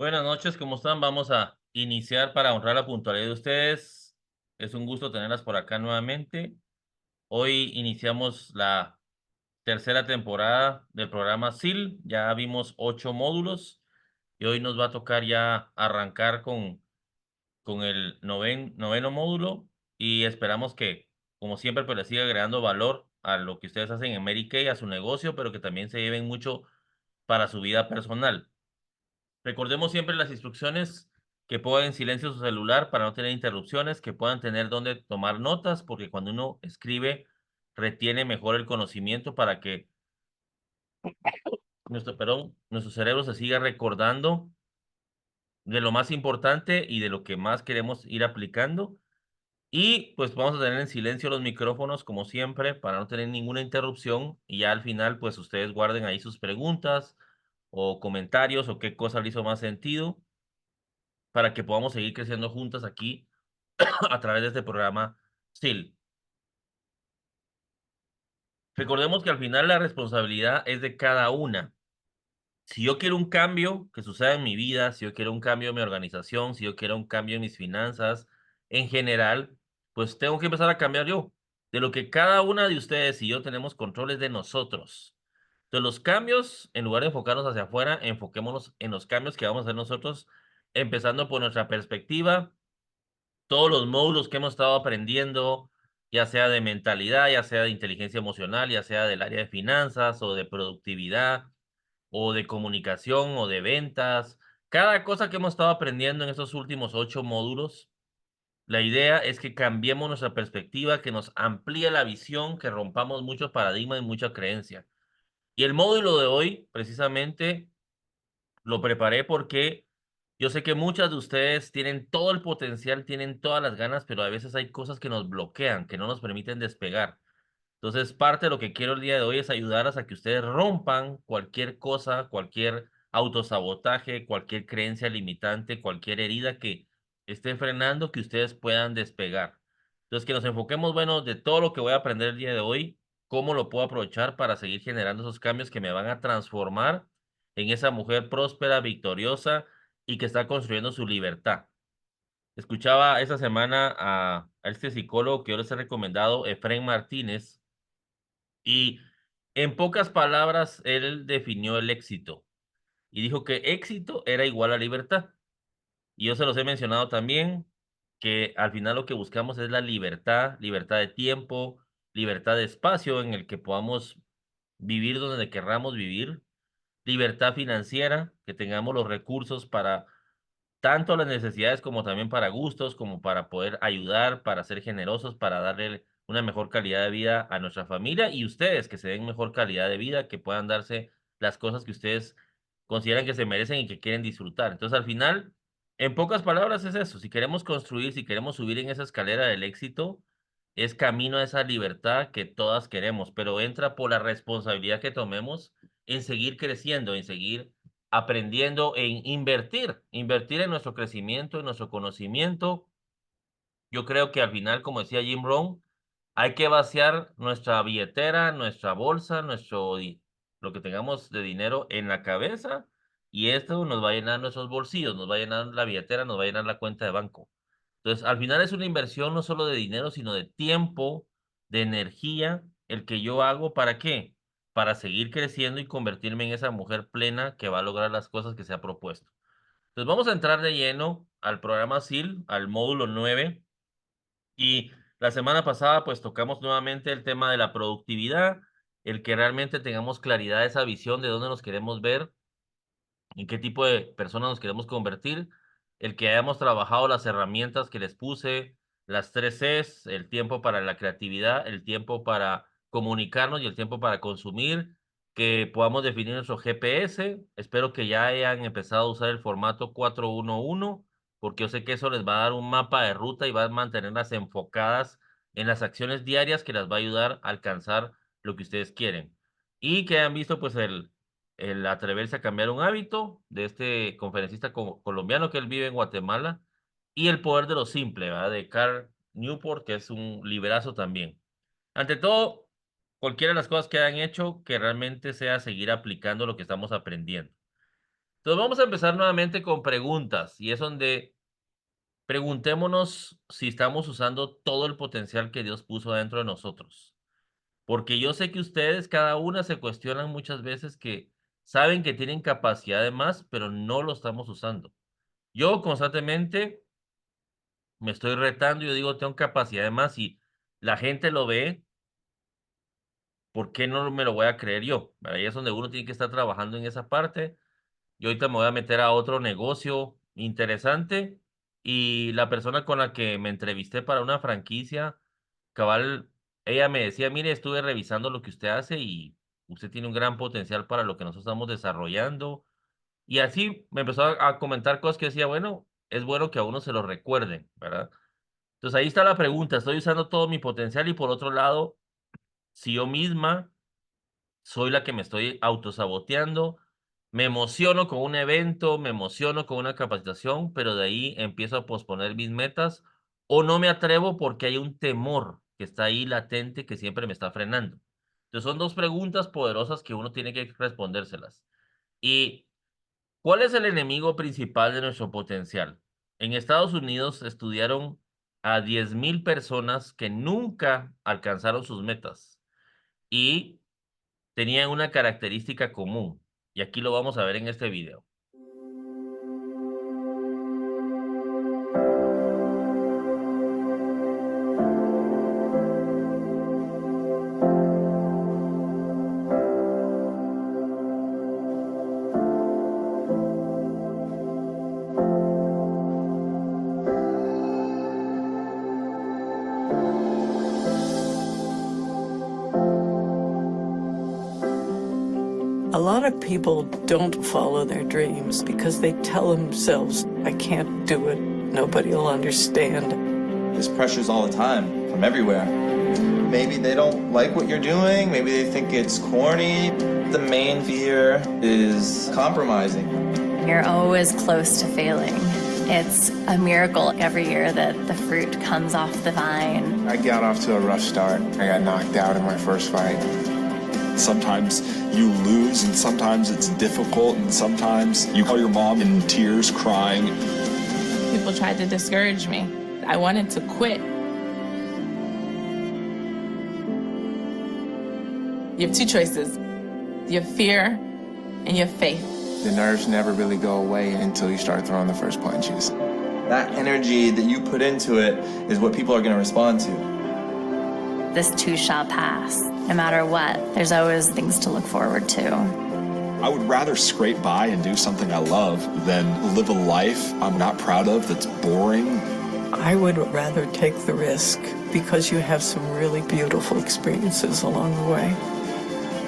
Buenas noches, ¿cómo están? Vamos a iniciar para honrar la puntualidad de ustedes. Es un gusto tenerlas por acá nuevamente. Hoy iniciamos la tercera temporada del programa SIL. Ya vimos 8 módulos y hoy nos va a tocar ya arrancar con el noveno módulo y esperamos que, como siempre, pues le siga agregando valor a lo que ustedes hacen en Mary Kay, a su negocio, pero que también se lleven mucho para su vida personal. Recordemos siempre las instrucciones, que pongan en silencio su celular para no tener interrupciones, que puedan tener donde tomar notas, porque cuando uno escribe, retiene mejor el conocimiento para que nuestro cerebro se siga recordando de lo más importante y de lo que más queremos ir aplicando. Y pues vamos a tener en silencio los micrófonos como siempre para no tener ninguna interrupción y ya al final pues ustedes guarden ahí sus preguntas o comentarios o qué cosa le hizo más sentido para que podamos seguir creciendo juntas aquí a través de este programa SIL. Recordemos que al final la responsabilidad es de cada una. Si yo quiero un cambio que suceda en mi vida, si yo quiero un cambio en mi organización, si yo quiero un cambio en mis finanzas, en general, pues tengo que empezar a cambiar yo. De lo que cada una de ustedes y yo tenemos controles de nosotros. De los cambios, en lugar de enfocarnos hacia afuera, enfoquémonos en los cambios que vamos a hacer nosotros, empezando por nuestra perspectiva, todos los módulos que hemos estado aprendiendo, ya sea de mentalidad, ya sea de inteligencia emocional, ya sea del área de finanzas o de productividad o de comunicación o de ventas. Cada cosa que hemos estado aprendiendo en estos últimos 8 módulos, la idea es que cambiemos nuestra perspectiva, que nos amplíe la visión, que rompamos muchos paradigmas y mucha creencia. Y el módulo de hoy, precisamente, lo preparé porque yo sé que muchas de ustedes tienen todo el potencial, tienen todas las ganas, pero a veces hay cosas que nos bloquean, que no nos permiten despegar. Entonces, parte de lo que quiero el día de hoy es ayudarlas a que ustedes rompan cualquier cosa, cualquier autosabotaje, cualquier creencia limitante, cualquier herida que esté frenando que ustedes puedan despegar. Entonces, que nos enfoquemos, bueno, de todo lo que voy a aprender el día de hoy, cómo lo puedo aprovechar para seguir generando esos cambios que me van a transformar en esa mujer próspera, victoriosa y que está construyendo su libertad. Escuchaba esta semana a este psicólogo que yo les he recomendado, Efraín Martínez, y en pocas palabras, él definió el éxito y dijo que éxito era igual a libertad. Y yo se los he mencionado también, que al final lo que buscamos es la libertad, libertad de tiempo, libertad de espacio en el que podamos vivir donde querramos vivir, libertad financiera, que tengamos los recursos para tanto las necesidades como también para gustos, como para poder ayudar, para ser generosos, para darle una mejor calidad de vida a nuestra familia y ustedes que se den mejor calidad de vida, que puedan darse las cosas que ustedes consideran que se merecen y que quieren disfrutar. Entonces, al final, en pocas palabras es eso, si queremos construir, si queremos subir en esa escalera del éxito, es camino a esa libertad que todas queremos, pero entra por la responsabilidad que tomemos en seguir creciendo, en seguir aprendiendo, en invertir en nuestro crecimiento, en nuestro conocimiento. Yo creo que al final, como decía Jim Rohn, hay que vaciar nuestra billetera, nuestra bolsa, lo que tengamos de dinero en la cabeza y esto nos va a llenar nuestros bolsillos, nos va a llenar la billetera, nos va a llenar la cuenta de banco. Entonces, al final es una inversión no solo de dinero, sino de tiempo, de energía, el que yo hago, ¿para qué? Para seguir creciendo y convertirme en esa mujer plena que va a lograr las cosas que se ha propuesto. Entonces, vamos a entrar de lleno al programa SIL, al módulo 9 y la semana pasada, pues tocamos nuevamente el tema de la productividad, el que realmente tengamos claridad de esa visión de dónde nos queremos ver, en qué tipo de persona nos queremos convertir, el que hayamos trabajado las herramientas que les puse, las 3 Cs, el tiempo para la creatividad, el tiempo para comunicarnos y el tiempo para consumir, que podamos definir nuestro GPS. Espero que ya hayan empezado a usar el formato 411 porque yo sé que eso les va a dar un mapa de ruta y va a mantenerlas enfocadas en las acciones diarias que las va a ayudar a alcanzar lo que ustedes quieren. Y que hayan visto pues el atreverse a cambiar un hábito de este conferencista colombiano que él vive en Guatemala, y el poder de lo simple, ¿verdad? De Carl Newport, que es un liberazo también. Ante todo, cualquiera de las cosas que hayan hecho, que realmente sea seguir aplicando lo que estamos aprendiendo. Entonces vamos a empezar nuevamente con preguntas y es donde preguntémonos si estamos usando todo el potencial que Dios puso dentro de nosotros. Porque yo sé que ustedes, cada una, se cuestionan muchas veces que saben que tienen capacidad de más, pero no lo estamos usando. Yo constantemente me estoy retando, yo digo, tengo capacidad de más y la gente lo ve, ¿por qué no me lo voy a creer yo? Ahí es donde uno tiene que estar trabajando en esa parte. Yo ahorita me voy a meter a otro negocio interesante y la persona con la que me entrevisté para una franquicia, cabal, ella me decía, mire, estuve revisando lo que usted hace y usted tiene un gran potencial para lo que nosotros estamos desarrollando. Y así me empezó a comentar cosas que decía, bueno, es bueno que a uno se lo recuerden, ¿verdad? Entonces ahí está la pregunta, ¿estoy usando todo mi potencial? Y por otro lado, si yo misma soy la que me estoy autosaboteando, me emociono con un evento, me emociono con una capacitación, pero de ahí empiezo a posponer mis metas o no me atrevo porque hay un temor que está ahí latente que siempre me está frenando. Entonces son dos preguntas poderosas que uno tiene que respondérselas. ¿Y cuál es el enemigo principal de nuestro potencial? En Estados Unidos estudiaron a 10,000 personas que nunca alcanzaron sus metas y tenían una característica común, y aquí lo vamos a ver en este video. A lot of people don't follow their dreams because they tell themselves, I can't do it, nobody will understand. There's pressures all the time from everywhere. Maybe they don't like what you're doing, maybe they think it's corny. The main fear is compromising. You're always close to failing. It's a miracle every year that the fruit comes off the vine. I got off to a rough start. I got knocked out in my first fight. Sometimes you lose, and sometimes it's difficult, and sometimes you call your mom in tears, crying. People tried to discourage me. I wanted to quit. You have two choices. You have fear and you have faith. The nerves never really go away until you start throwing the first punches. That energy that you put into it is what people are going to respond to. This too shall pass. No matter what, there's always things to look forward to. I would rather scrape by and do something I love than live a life I'm not proud of that's boring. I would rather take the risk because you have some really beautiful experiences along the way.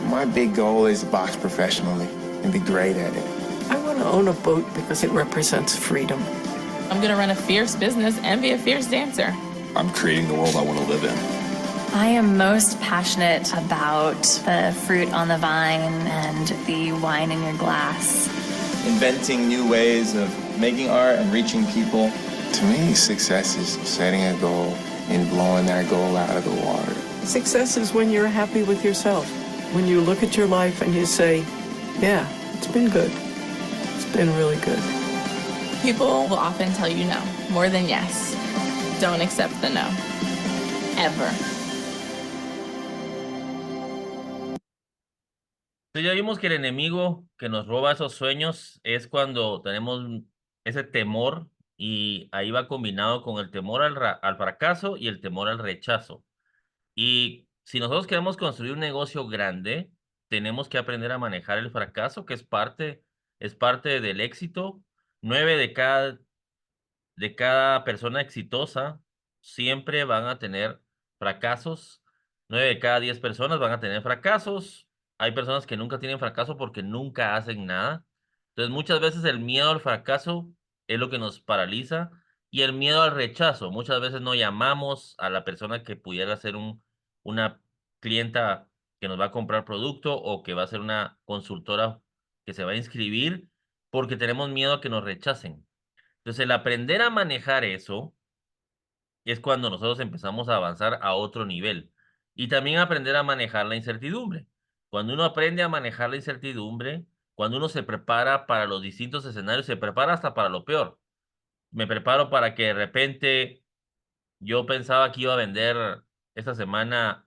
My big goal is to box professionally and be great at it. I want to own a boat because it represents freedom. I'm gonna run a fierce business and be a fierce dancer. I'm creating the world I want to live in. I am most passionate about the fruit on the vine and the wine in your glass. Inventing new ways of making art and reaching people. To me, success is setting a goal and blowing that goal out of the water. Success is when you're happy with yourself. When you look at your life and you say, yeah, it's been good. It's been really good. People will often tell you no, more than yes. Don't accept the no. Ever. Entonces ya vimos que el enemigo que nos roba esos sueños es cuando tenemos ese temor y ahí va combinado con el temor al fracaso y el temor al rechazo. Y si nosotros queremos construir un negocio grande, tenemos que aprender a manejar el fracaso, que es parte del éxito. 9 de cada persona exitosa siempre van a tener fracasos. 9 de cada 10 personas van a tener fracasos. Hay personas que nunca tienen fracaso porque nunca hacen nada. Entonces, muchas veces el miedo al fracaso es lo que nos paraliza y el miedo al rechazo. Muchas veces no llamamos a la persona que pudiera ser una clienta que nos va a comprar producto o que va a ser una consultora que se va a inscribir porque tenemos miedo a que nos rechacen. Entonces, el aprender a manejar eso es cuando nosotros empezamos a avanzar a otro nivel. Y también aprender a manejar la incertidumbre. Cuando uno aprende a manejar la incertidumbre, Cuando uno se prepara para los distintos escenarios, se prepara hasta para lo peor. Me preparo para que de repente yo pensaba que iba a vender esta semana,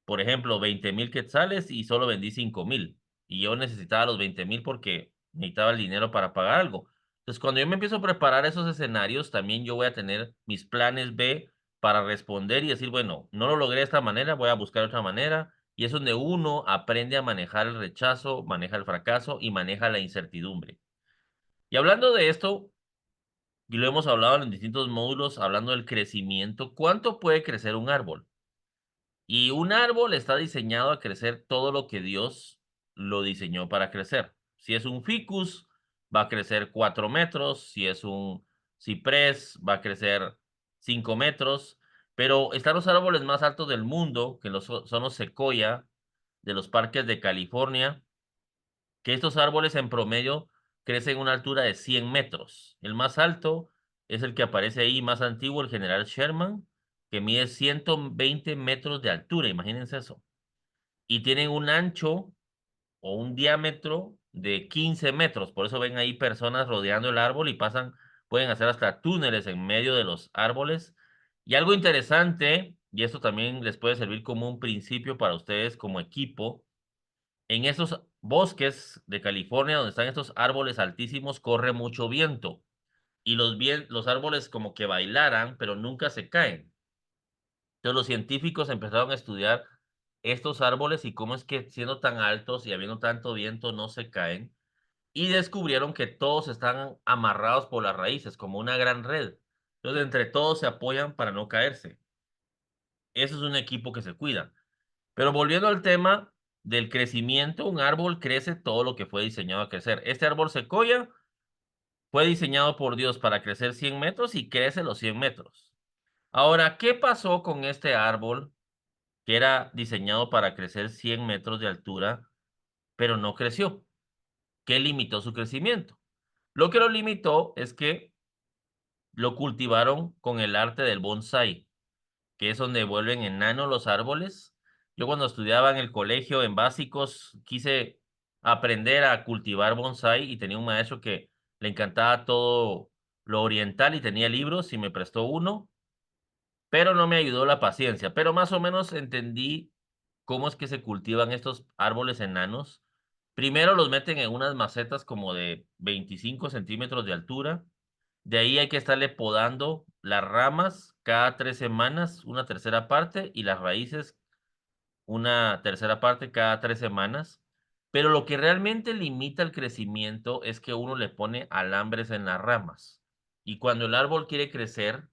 por ejemplo, 20,000 quetzales y solo vendí 5,000. Y yo necesitaba los 20,000 porque necesitaba el dinero para pagar algo. Entonces, cuando yo me empiezo a preparar esos escenarios, también yo voy a tener mis planes B para responder y decir, bueno, no lo logré de esta manera, voy a buscar otra manera. Y es donde uno aprende a manejar el rechazo, maneja el fracaso y maneja la incertidumbre. Y hablando de esto, y lo hemos hablado en distintos módulos, hablando del crecimiento, ¿cuánto puede crecer un árbol? Y un árbol está diseñado a crecer todo lo que Dios lo diseñó para crecer. Si es un ficus, va a crecer 4 metros. Si es un ciprés, va a crecer 5 metros. Pero están los árboles más altos del mundo, que son los secoya de los parques de California, que estos árboles en promedio crecen a una altura de 100 metros. El más alto es el que aparece ahí, más antiguo, el General Sherman, que mide 120 metros de altura, imagínense eso. Y tienen un ancho o un diámetro de 15 metros. Por eso ven ahí personas rodeando el árbol y pueden hacer hasta túneles en medio de los árboles. Y algo interesante, y esto también les puede servir como un principio para ustedes como equipo, en esos bosques de California donde están estos árboles altísimos corre mucho viento y los árboles como que bailaran, pero nunca se caen. Entonces los científicos empezaron a estudiar estos árboles y cómo es que siendo tan altos y habiendo tanto viento no se caen, y descubrieron que todos están amarrados por las raíces como una gran red. Entonces entre todos se apoyan para no caerse. Eso es un equipo que se cuida. Pero volviendo al tema del crecimiento, un árbol crece todo lo que fue diseñado a crecer. Este árbol secoya fue diseñado por Dios para crecer 100 metros y crece los 100 metros. Ahora, ¿qué pasó con este árbol que era diseñado para crecer 100 metros de altura, pero no creció? ¿Qué limitó su crecimiento? Lo que lo limitó es que lo cultivaron con el arte del bonsai, que es donde vuelven enanos los árboles. Yo cuando estudiaba en el colegio, en básicos, quise aprender a cultivar bonsai y tenía un maestro que le encantaba todo lo oriental y tenía libros y me prestó uno, pero no me ayudó la paciencia. Pero más o menos entendí cómo es que se cultivan estos árboles enanos. Primero los meten en unas macetas como de 25 centímetros de altura. De ahí hay que estarle podando las ramas cada 3 semanas, una tercera parte, y las raíces una tercera parte cada 3 semanas. Pero lo que realmente limita el crecimiento es que uno le pone alambres en las ramas. Y cuando el árbol quiere crecer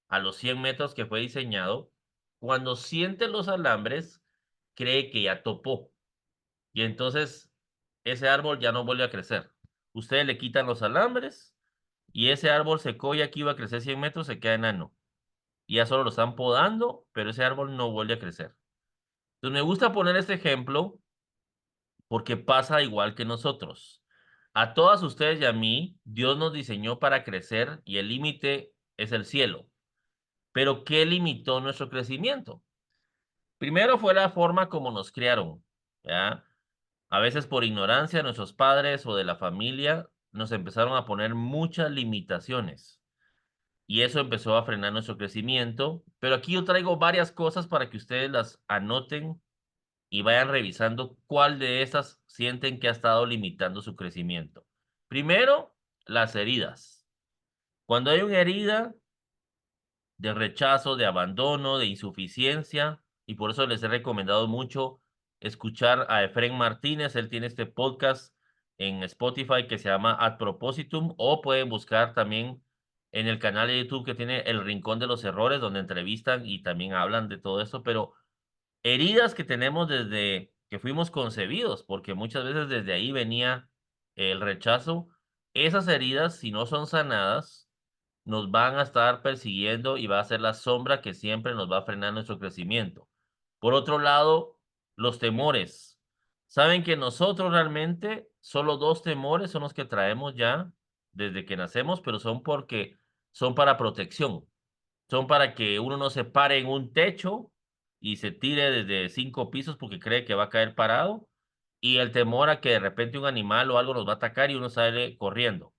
a los 100 metros que fue diseñado, cuando siente los alambres, cree que ya topó. Y entonces ese árbol ya no vuelve a crecer. Ustedes le quitan los alambres y ese árbol secoya que iba a crecer 100 metros se queda enano. Y ya solo lo están podando, pero ese árbol no vuelve a crecer. Entonces me gusta poner este ejemplo porque pasa igual que nosotros. A todas ustedes y a mí, Dios nos diseñó para crecer y el límite es el cielo. Pero ¿qué limitó nuestro crecimiento? Primero fue la forma como nos criaron, ¿ya? A veces por ignorancia de nuestros padres o de la familia nos empezaron a poner muchas limitaciones y eso empezó a frenar nuestro crecimiento. Pero aquí yo traigo varias cosas para que ustedes las anoten y vayan revisando cuál de estas sienten que ha estado limitando su crecimiento. Primero, las heridas. Cuando hay una herida de rechazo, de abandono, de insuficiencia, y por eso les he recomendado mucho escuchar a Efrén Martínez. Él tiene este podcast en Spotify que se llama Ad Propositum, o pueden buscar también en el canal de YouTube que tiene El Rincón de los Errores, donde entrevistan y también hablan de todo eso, pero heridas que tenemos desde que fuimos concebidos, porque muchas veces desde ahí venía el rechazo. Esas heridas, si no son sanadas, nos van a estar persiguiendo y va a ser la sombra que siempre nos va a frenar nuestro crecimiento. Por otro lado, los temores. Saben que nosotros realmente solo 2 temores son los que traemos ya desde que nacemos, pero son porque son para protección. Son para que uno no se pare en un techo y se tire desde 5 pisos porque cree que va a caer parado. y el temor a que de repente un animal o algo nos va a atacar y uno sale corriendo.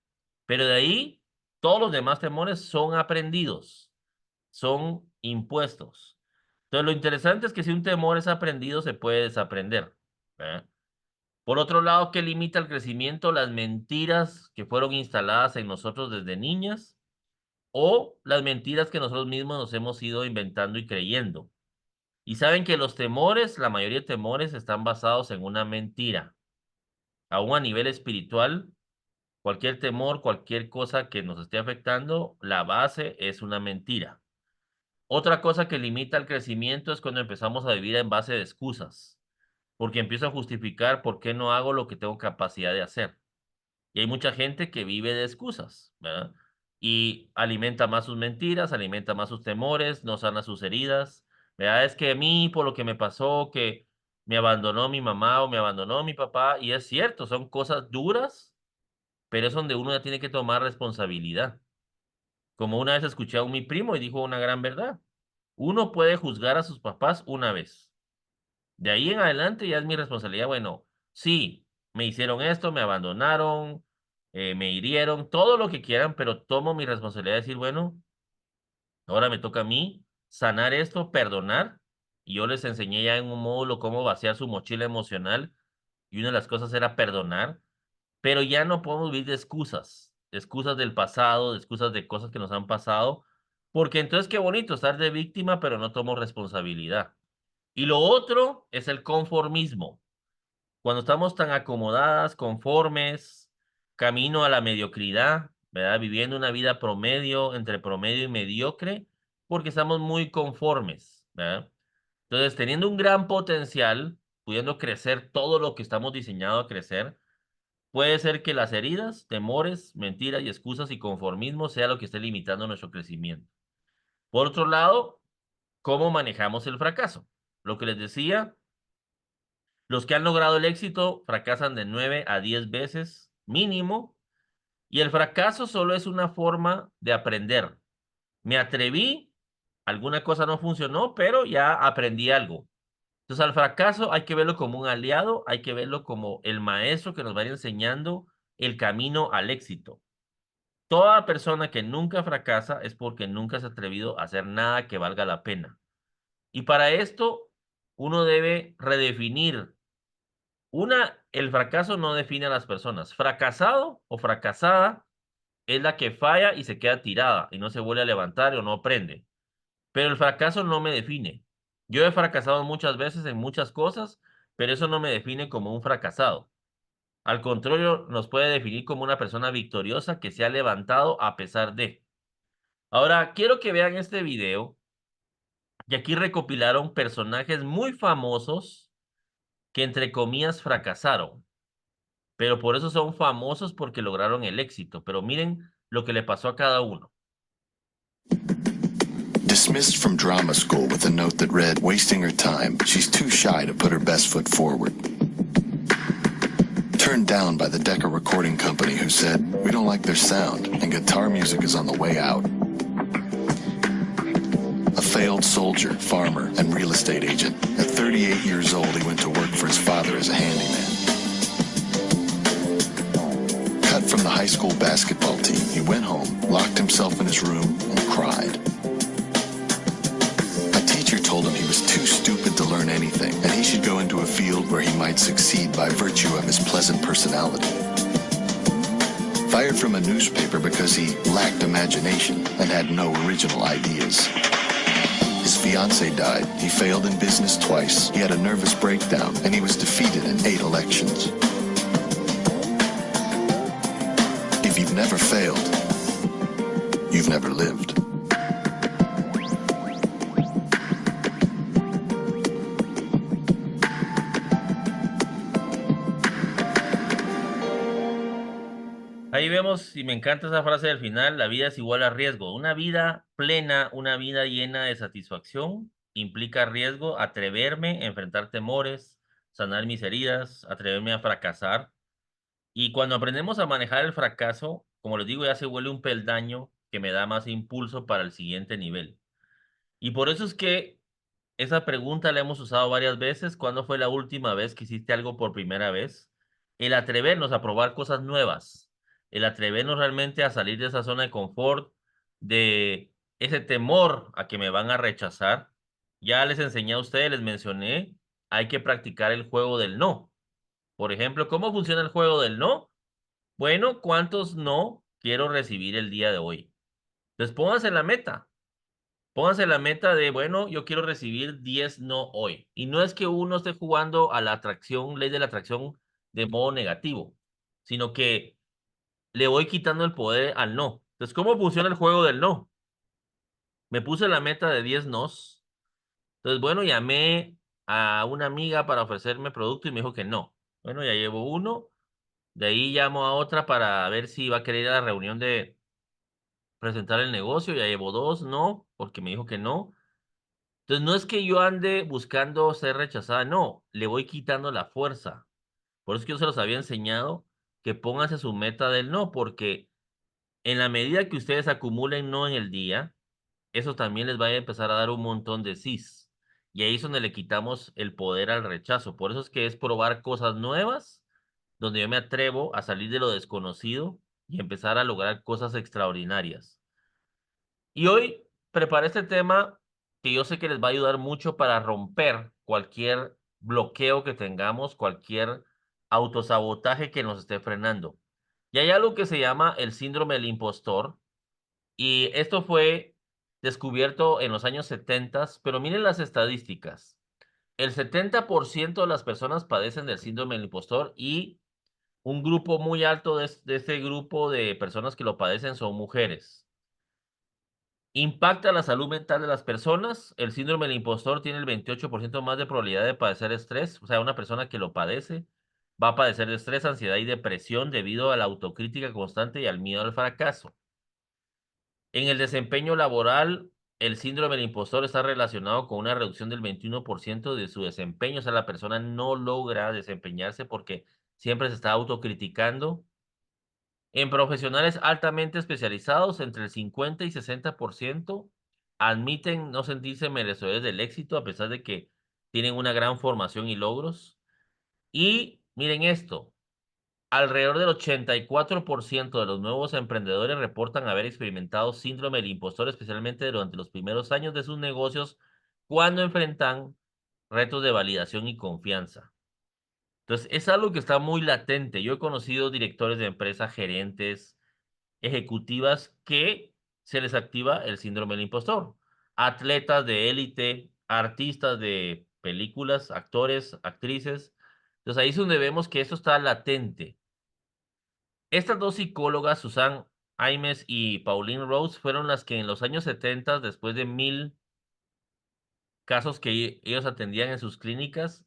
Pero de ahí, todos los demás temores son aprendidos, son impuestos. Entonces, lo interesante es que si un temor es aprendido, se puede desaprender. ¿Verdad? Por otro lado, ¿qué limita el crecimiento? Las mentiras que fueron instaladas en nosotros desde niñas o las mentiras que nosotros mismos nos hemos ido inventando y creyendo. Y saben que los temores, la mayoría de temores están basados en una mentira. Aún a nivel espiritual, cualquier temor, cualquier cosa que nos esté afectando, la base es una mentira. Otra cosa que limita el crecimiento es cuando empezamos a vivir en base de excusas, porque empiezo a justificar por qué no hago lo que tengo capacidad de hacer. Y hay mucha gente que vive de excusas, ¿verdad? Y alimenta más sus mentiras, alimenta más sus temores, no sana sus heridas. ¿Verdad? Es que a mí, por lo que me pasó, que me abandonó mi mamá o me abandonó mi papá, y es cierto, son cosas duras, pero es donde uno ya tiene que tomar responsabilidad. Como una vez escuché a mi primo y dijo una gran verdad. Uno puede juzgar a sus papás una vez. De ahí en adelante ya es mi responsabilidad. Bueno, sí, me hicieron esto, me abandonaron, me hirieron, todo lo que quieran, pero tomo mi responsabilidad de decir, bueno, ahora me toca a mí sanar esto, perdonar. Y yo les enseñé ya en un módulo cómo vaciar su mochila emocional. Y una de las cosas era perdonar. Pero ya no podemos vivir de excusas del pasado, de excusas de cosas que nos han pasado, porque entonces qué bonito estar de víctima, pero no tomo responsabilidad. Y lo otro es el conformismo. Cuando estamos tan acomodadas, conformes, camino a la mediocridad, ¿verdad? Viviendo una vida promedio, entre promedio y mediocre, porque estamos muy conformes, ¿verdad? Entonces, teniendo un gran potencial, pudiendo crecer todo lo que estamos diseñados a crecer, puede ser que las heridas, temores, mentiras y excusas y conformismo sea lo que esté limitando nuestro crecimiento. Por otro lado, ¿cómo manejamos el fracaso? Lo que les decía, los que han logrado el éxito fracasan de 9 a 10 veces mínimo, y el fracaso solo es una forma de aprender. Me atreví, alguna cosa no funcionó, pero ya aprendí algo. Entonces, al fracaso hay que verlo como un aliado, hay que verlo como el maestro que nos va a ir enseñando el camino al éxito. Toda persona que nunca fracasa es porque nunca se ha atrevido a hacer nada que valga la pena. Y para esto, uno debe redefinir. El fracaso no define a las personas. Fracasado o fracasada es la que falla y se queda tirada y no se vuelve a levantar o no aprende. Pero el fracaso no me define. Yo he fracasado muchas veces en muchas cosas, pero eso no me define como un fracasado. Al contrario, nos puede definir como una persona victoriosa que se ha levantado a pesar de. Ahora, quiero que vean este video, y aquí recopilaron personajes muy famosos que entre comillas fracasaron, pero por eso son famosos porque lograron el éxito. Pero miren lo que le pasó a cada uno. Dismissed from drama school with a note that read, wasting her time, she's too shy to put her best foot forward. Turned down by the Decca Recording Company, who said, we don't like their sound and guitar music is on the way out. A failed soldier, farmer, and real estate agent. At 38 years old, he went to work for his father as a handyman. Cut from the high school basketball team, he went home, locked himself in his room, and cried. Told him he was too stupid to learn anything, and he should go into a field where he might succeed by virtue of his pleasant personality. Fired from a newspaper because he lacked imagination and had no original ideas. His fiancée died, he failed in business twice, he had a nervous breakdown, and he was defeated in 8 elections. If you've never failed, you've never lived. Ahí vemos, y me encanta esa frase del final, la vida es igual a riesgo. Una vida plena, una vida llena de satisfacción, implica riesgo, atreverme, enfrentar temores, sanar mis heridas, atreverme a fracasar. Y cuando aprendemos a manejar el fracaso, como les digo, ya se vuelve un peldaño que me da más impulso para el siguiente nivel. Y por eso es que Esa pregunta la hemos usado varias veces. ¿Cuándo fue la última vez que hiciste algo por primera vez? El atrevernos a probar cosas nuevas, el atrevernos realmente a salir de esa zona de confort, de ese temor a que me van a rechazar. Ya les enseñé a ustedes, les mencioné, hay que practicar el juego del no. Por ejemplo, ¿cómo funciona el juego del no? Bueno, ¿cuántos no quiero recibir el día de hoy? Entonces pónganse la meta. Pónganse la meta de, bueno, yo quiero recibir 10 no hoy. Y no es que uno esté jugando a la atracción, ley de la atracción de modo negativo, sino que le voy quitando el poder al no. Entonces, ¿cómo funciona el juego del no? Me puse la meta de 10 nos. Entonces, bueno, llamé a una amiga para ofrecerme producto y me dijo que no. Bueno, ya llevo uno. De ahí llamo a otra para ver si va a querer ir a la reunión de presentar el negocio. Ya llevo dos, no, porque me dijo que no. Entonces, no es que yo ande buscando ser rechazada, no, le voy quitando la fuerza. Por eso es que yo se los había enseñado que pónganse su meta del no, porque en la medida que ustedes acumulen no en el día, eso también les va a empezar a dar un montón de sís. Y ahí es donde le quitamos el poder al rechazo. Por eso es que es probar cosas nuevas, donde yo me atrevo a salir de lo desconocido y empezar a lograr cosas extraordinarias. Y hoy preparé este tema que yo sé que les va a ayudar mucho para romper cualquier bloqueo que tengamos, cualquier autosabotaje que nos esté frenando. Y hay algo que se llama el síndrome del impostor, y esto fue descubierto en los años 70, pero miren las estadísticas. El 70% de las personas padecen del síndrome del impostor y un grupo muy alto de este grupo de personas que lo padecen son mujeres. Impacta la salud mental de las personas. El síndrome del impostor tiene el 28% más de probabilidad de padecer estrés. O sea, una persona que lo padece va a padecer de estrés, ansiedad y depresión debido a la autocrítica constante y al miedo al fracaso. En el desempeño laboral, el síndrome del impostor está relacionado con una reducción del 21% de su desempeño. O sea, la persona no logra desempeñarse porque siempre se está autocriticando. En profesionales altamente especializados, entre el 50 y 60% admiten no sentirse merecedores del éxito a pesar de que tienen una gran formación y logros. Y miren esto, alrededor del 84% de los nuevos emprendedores reportan haber experimentado síndrome del impostor, especialmente durante los primeros años de sus negocios, cuando enfrentan retos de validación y confianza. Entonces, es algo que está muy latente. Yo he conocido directores de empresas, gerentes, ejecutivas que se les activa el síndrome del impostor. Atletas de élite, artistas de películas, actores, actrices. Entonces ahí es donde vemos que esto está latente. Estas dos psicólogas, Susan Imes y Pauline Rose, fueron las que en los años 70, después de 1000 casos que ellos atendían en sus clínicas,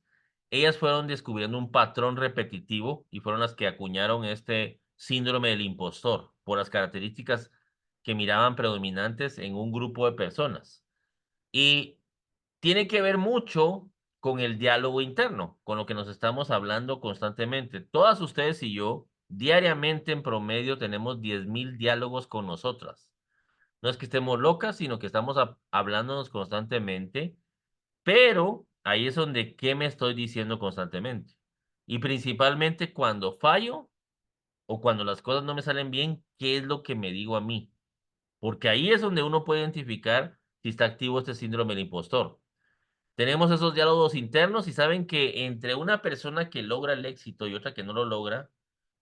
ellas fueron descubriendo un patrón repetitivo y fueron las que acuñaron este síndrome del impostor por las características que miraban predominantes en un grupo de personas. Y tiene que ver mucho con el diálogo interno, con lo que nos estamos hablando constantemente. Todas ustedes y yo, diariamente en promedio, tenemos 10,000 diálogos con nosotras. No es que estemos locas, sino que estamos hablándonos constantemente, pero ahí es donde qué me estoy diciendo constantemente. Y principalmente cuando fallo o cuando las cosas no me salen bien, ¿qué es lo que me digo a mí? Porque ahí es donde uno puede identificar si está activo este síndrome del impostor. Tenemos esos diálogos internos y saben que entre una persona que logra el éxito y otra que no lo logra,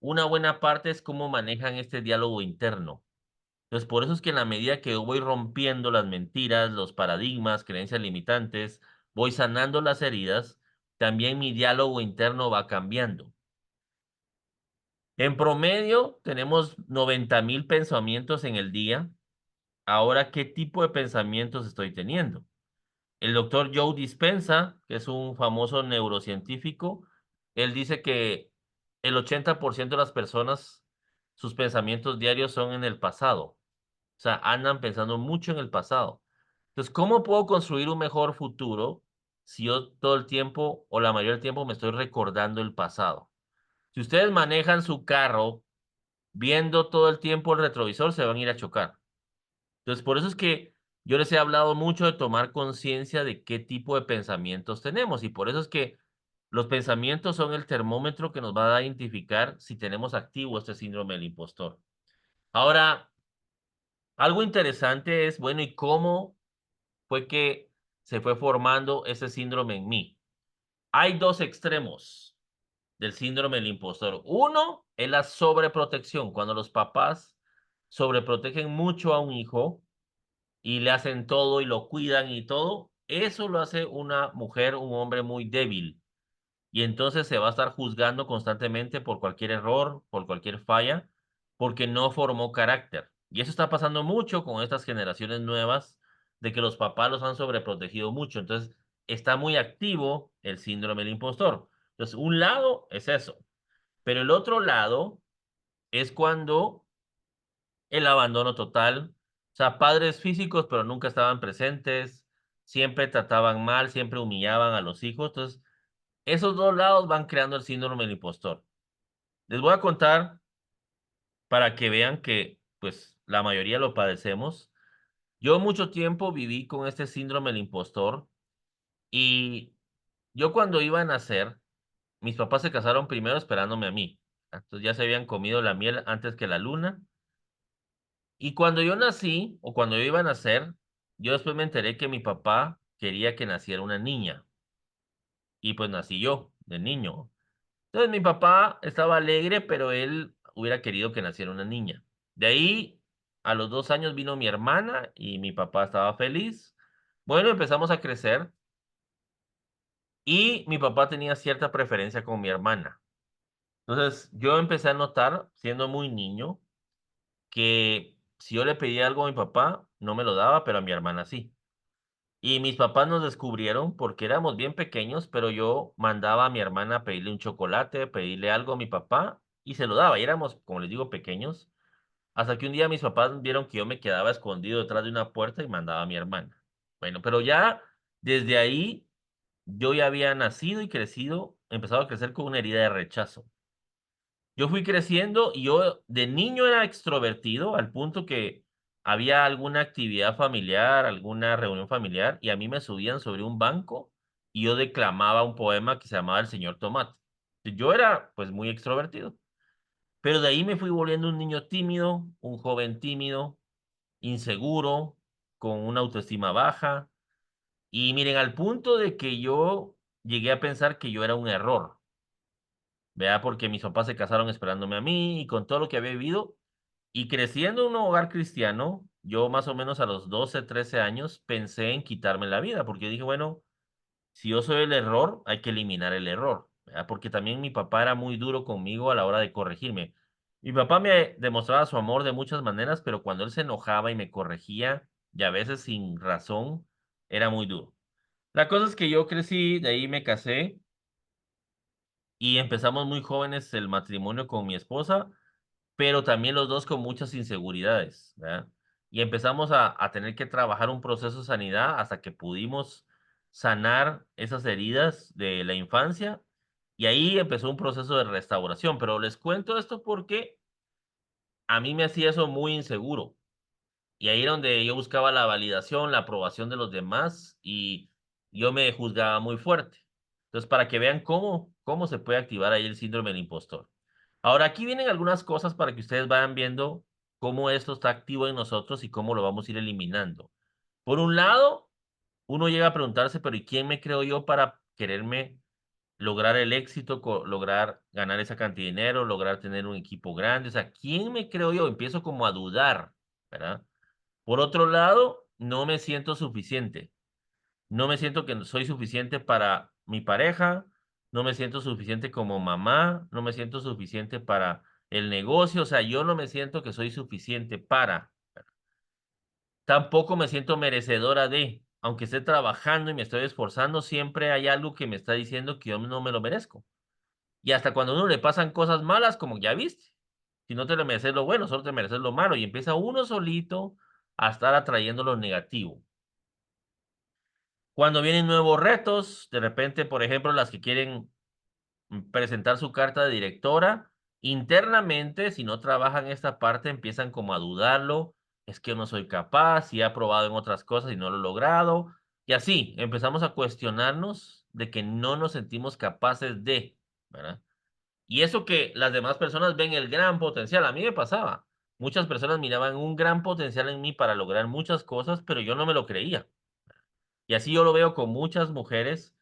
una buena parte es cómo manejan este diálogo interno. Entonces, por eso es que en la medida que yo voy rompiendo las mentiras, los paradigmas, creencias limitantes, voy sanando las heridas, también mi diálogo interno va cambiando. En promedio, tenemos 90,000 pensamientos en el día. Ahora, ¿qué tipo de pensamientos estoy teniendo? El doctor Joe Dispenza, que es un famoso neurocientífico, él dice que el 80% de las personas, sus pensamientos diarios son en el pasado. O sea, andan pensando mucho en el pasado. Entonces, ¿cómo puedo construir un mejor futuro si yo todo el tiempo o la mayoría del tiempo me estoy recordando el pasado? Si ustedes manejan su carro viendo todo el tiempo el retrovisor, se van a ir a chocar. Entonces, por eso es que yo les he hablado mucho de tomar conciencia de qué tipo de pensamientos tenemos, y por eso es que los pensamientos son el termómetro que nos va a identificar si tenemos activo este síndrome del impostor. Ahora, algo interesante es, bueno, ¿y cómo fue que se fue formando ese síndrome en mí? Hay dos extremos del síndrome del impostor. Uno es la sobreprotección, cuando los papás sobreprotegen mucho a un hijo y le hacen todo y lo cuidan y todo. Eso lo hace una mujer, un hombre muy débil. Y entonces se va a estar juzgando constantemente por cualquier error, por cualquier falla, porque no formó carácter. Y eso está pasando mucho con estas generaciones nuevas, de que los papás los han sobreprotegido mucho. Entonces, está muy activo el síndrome del impostor. Entonces, un lado es eso, pero el otro lado es cuando el abandono total, o sea, padres físicos, pero nunca estaban presentes, siempre trataban mal, siempre humillaban a los hijos. Entonces, esos dos lados van creando el síndrome del impostor. Les voy a contar para que vean que, pues, la mayoría lo padecemos. Yo mucho tiempo viví con este síndrome del impostor y yo cuando iba a nacer, mis papás se casaron primero esperándome a mí. Entonces ya se habían comido la miel antes que la luna. Y cuando yo nací, o cuando yo iba a nacer, yo después me enteré que mi papá quería que naciera una niña. Y pues nací yo, de niño. Entonces mi papá estaba alegre, pero él hubiera querido que naciera una niña. De ahí, a los 2 años vino mi hermana y mi papá estaba feliz. Bueno, empezamos a crecer y mi papá tenía cierta preferencia con mi hermana. Entonces yo empecé a notar, siendo muy niño, que si yo le pedía algo a mi papá, no me lo daba, pero a mi hermana sí. Y mis papás nos descubrieron porque éramos bien pequeños, pero yo mandaba a mi hermana a pedirle un chocolate, pedirle algo a mi papá y se lo daba. Y éramos, como les digo, pequeños. Hasta que un día mis papás vieron que yo me quedaba escondido detrás de una puerta y mandaba a mi hermana. Bueno, pero ya desde ahí yo ya había nacido y crecido, empezado a crecer con una herida de rechazo. Yo fui creciendo y yo de niño era extrovertido al punto que había alguna actividad familiar, alguna reunión familiar y a mí me subían sobre un banco y yo declamaba un poema que se llamaba El Señor Tomate. Yo era pues muy extrovertido, pero de ahí me fui volviendo un niño tímido, un joven tímido, inseguro, con una autoestima baja y miren al punto de que yo llegué a pensar que yo era un error. Vea, porque mis papás se casaron esperándome a mí y con todo lo que había vivido. Y creciendo en un hogar cristiano, yo más o menos a los 12, 13 años pensé en quitarme la vida, porque dije, bueno, si yo soy el error, hay que eliminar el error, ¿verdad? Porque también mi papá era muy duro conmigo a la hora de corregirme. Mi papá me demostraba su amor de muchas maneras, pero cuando él se enojaba y me corregía, y a veces sin razón, era muy duro. La cosa es que yo crecí, de ahí me casé y empezamos muy jóvenes el matrimonio con mi esposa, pero también los dos con muchas inseguridades, ¿verdad? Y empezamos a tener que trabajar un proceso de sanidad hasta que pudimos sanar esas heridas de la infancia y ahí empezó un proceso de restauración. Pero les cuento esto porque a mí me hacía eso muy inseguro y ahí era donde yo buscaba la validación, la aprobación de los demás y yo me juzgaba muy fuerte. Entonces, para que vean cómo se puede activar ahí el síndrome del impostor. Ahora, aquí vienen algunas cosas para que ustedes vayan viendo cómo esto está activo en nosotros y cómo lo vamos a ir eliminando. Por un lado, uno llega a preguntarse, pero ¿y quién me creo yo para quererme lograr el éxito, lograr ganar esa cantidad de dinero, lograr tener un equipo grande? O sea, ¿quién me creo yo? Empiezo como a dudar, ¿verdad? Por otro lado, no me siento suficiente. No me siento que soy suficiente para mi pareja, no me siento suficiente como mamá, no me siento suficiente para el negocio, o sea, yo no me siento que soy suficiente para. Tampoco me siento merecedora de, aunque esté trabajando y me estoy esforzando, siempre hay algo que me está diciendo que yo no me lo merezco. Y hasta cuando a uno le pasan cosas malas, como ya viste, si no te lo mereces lo bueno, solo te mereces lo malo, y empieza uno solito a estar atrayendo lo negativo. Cuando vienen nuevos retos, de repente, por ejemplo, las que quieren presentar su carta de directora, internamente, si no trabajan esta parte, empiezan como a dudarlo, es que no soy capaz, y he probado en otras cosas y no lo he logrado. Y así empezamos a cuestionarnos de que no nos sentimos capaces de, ¿verdad? Y eso que las demás personas ven el gran potencial, a mí me pasaba. Muchas personas miraban un gran potencial en mí para lograr muchas cosas, pero yo no me lo creía. Y así yo lo veo con muchas mujeres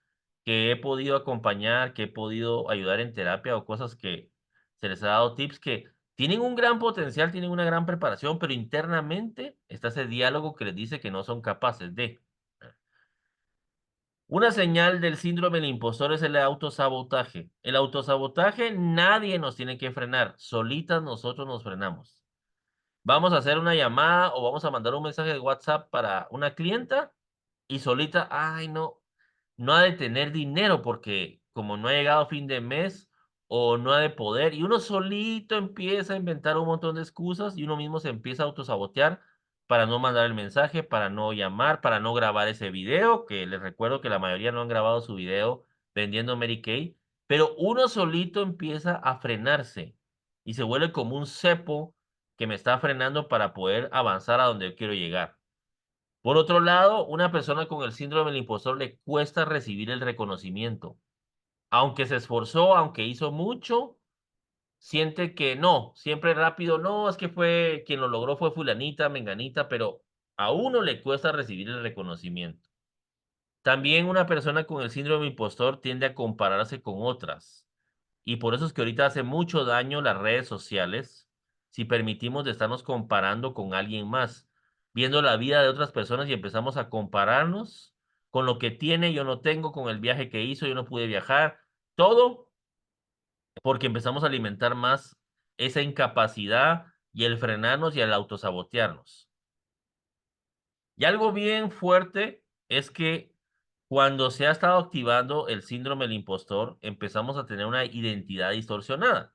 que he podido acompañar, que he podido ayudar en terapia o cosas que se les ha dado tips que tienen un gran potencial, tienen una gran preparación, pero internamente está ese diálogo que les dice que no son capaces de. Una señal del síndrome del impostor es el autosabotaje. El autosabotaje nadie nos tiene que frenar, solitas nosotros nos frenamos. Vamos a hacer una llamada o vamos a mandar un mensaje de WhatsApp para una clienta y solita, ay, no, no ha de tener dinero porque como no ha llegado fin de mes o no ha de poder, y uno solito empieza a inventar un montón de excusas y uno mismo se empieza a autosabotear para no mandar el mensaje, para no llamar, para no grabar ese video, que les recuerdo que la mayoría no han grabado su video vendiendo Mary Kay, pero uno solito empieza a frenarse y se vuelve como un cepo que me está frenando para poder avanzar a donde yo quiero llegar. Por otro lado, una persona con el síndrome del impostor le cuesta recibir el reconocimiento. Aunque se esforzó, aunque hizo mucho, siente que no, siempre rápido, no, es que fue quien lo logró fue fulanita, menganita, pero a uno le cuesta recibir el reconocimiento. También una persona con el síndrome del impostor tiende a compararse con otras. Y por eso es que ahorita hace mucho daño las redes sociales si permitimos de estarnos comparando con alguien más, viendo la vida de otras personas y empezamos a compararnos con lo que tiene, yo no tengo, con el viaje que hizo, yo no pude viajar, todo porque empezamos a alimentar más esa incapacidad y el frenarnos y el autosabotearnos. Y algo bien fuerte es que cuando se ha estado activando el síndrome del impostor, empezamos a tener una identidad distorsionada.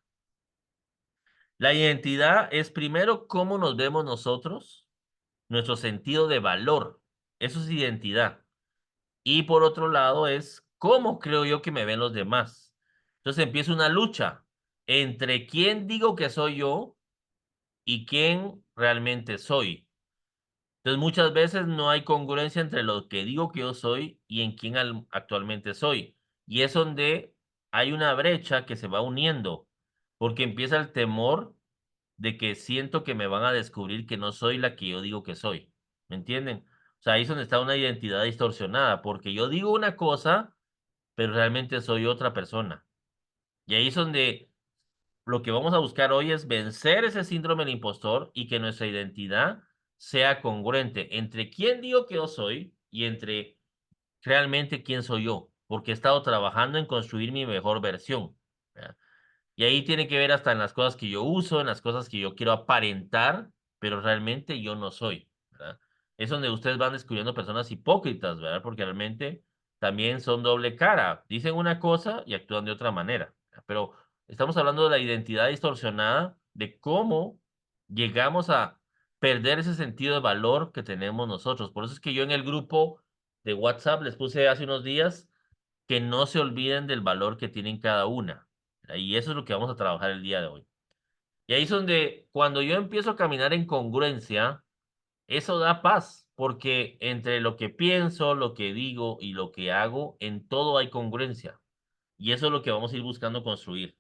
La identidad es primero cómo nos vemos nosotros, nuestro sentido de valor. Eso es identidad. Y por otro lado es cómo creo yo que me ven los demás. Entonces empieza una lucha entre quién digo que soy yo y quién realmente soy. Entonces muchas veces no hay congruencia entre lo que digo que yo soy y en quién actualmente soy. Y es donde hay una brecha que se va uniendo, porque empieza el temor de que siento que me van a descubrir que no soy la que yo digo que soy. ¿Me entienden? O sea, ahí es donde está una identidad distorsionada, porque yo digo una cosa, pero realmente soy otra persona. Y ahí es donde lo que vamos a buscar hoy es vencer ese síndrome del impostor y que nuestra identidad sea congruente entre quién digo que yo soy y entre realmente quién soy yo, porque he estado trabajando en construir mi mejor versión. ¿Verdad? Y ahí tiene que ver hasta en las cosas que yo uso, en las cosas que yo quiero aparentar, pero realmente yo no soy, ¿verdad? Es donde ustedes van descubriendo personas hipócritas, ¿verdad? Porque realmente también son doble cara. Dicen una cosa y actúan de otra manera. ¿Verdad? Pero estamos hablando de la identidad distorsionada, de cómo llegamos a perder ese sentido de valor que tenemos nosotros. Por eso es que yo en el grupo de WhatsApp les puse hace unos días que no se olviden del valor que tienen cada una. Y eso es lo que vamos a trabajar el día de hoy. Y ahí es donde cuando yo empiezo a caminar en congruencia, eso da paz, porque entre lo que pienso, lo que digo y lo que hago, en todo hay congruencia. Y eso es lo que vamos a ir buscando construir.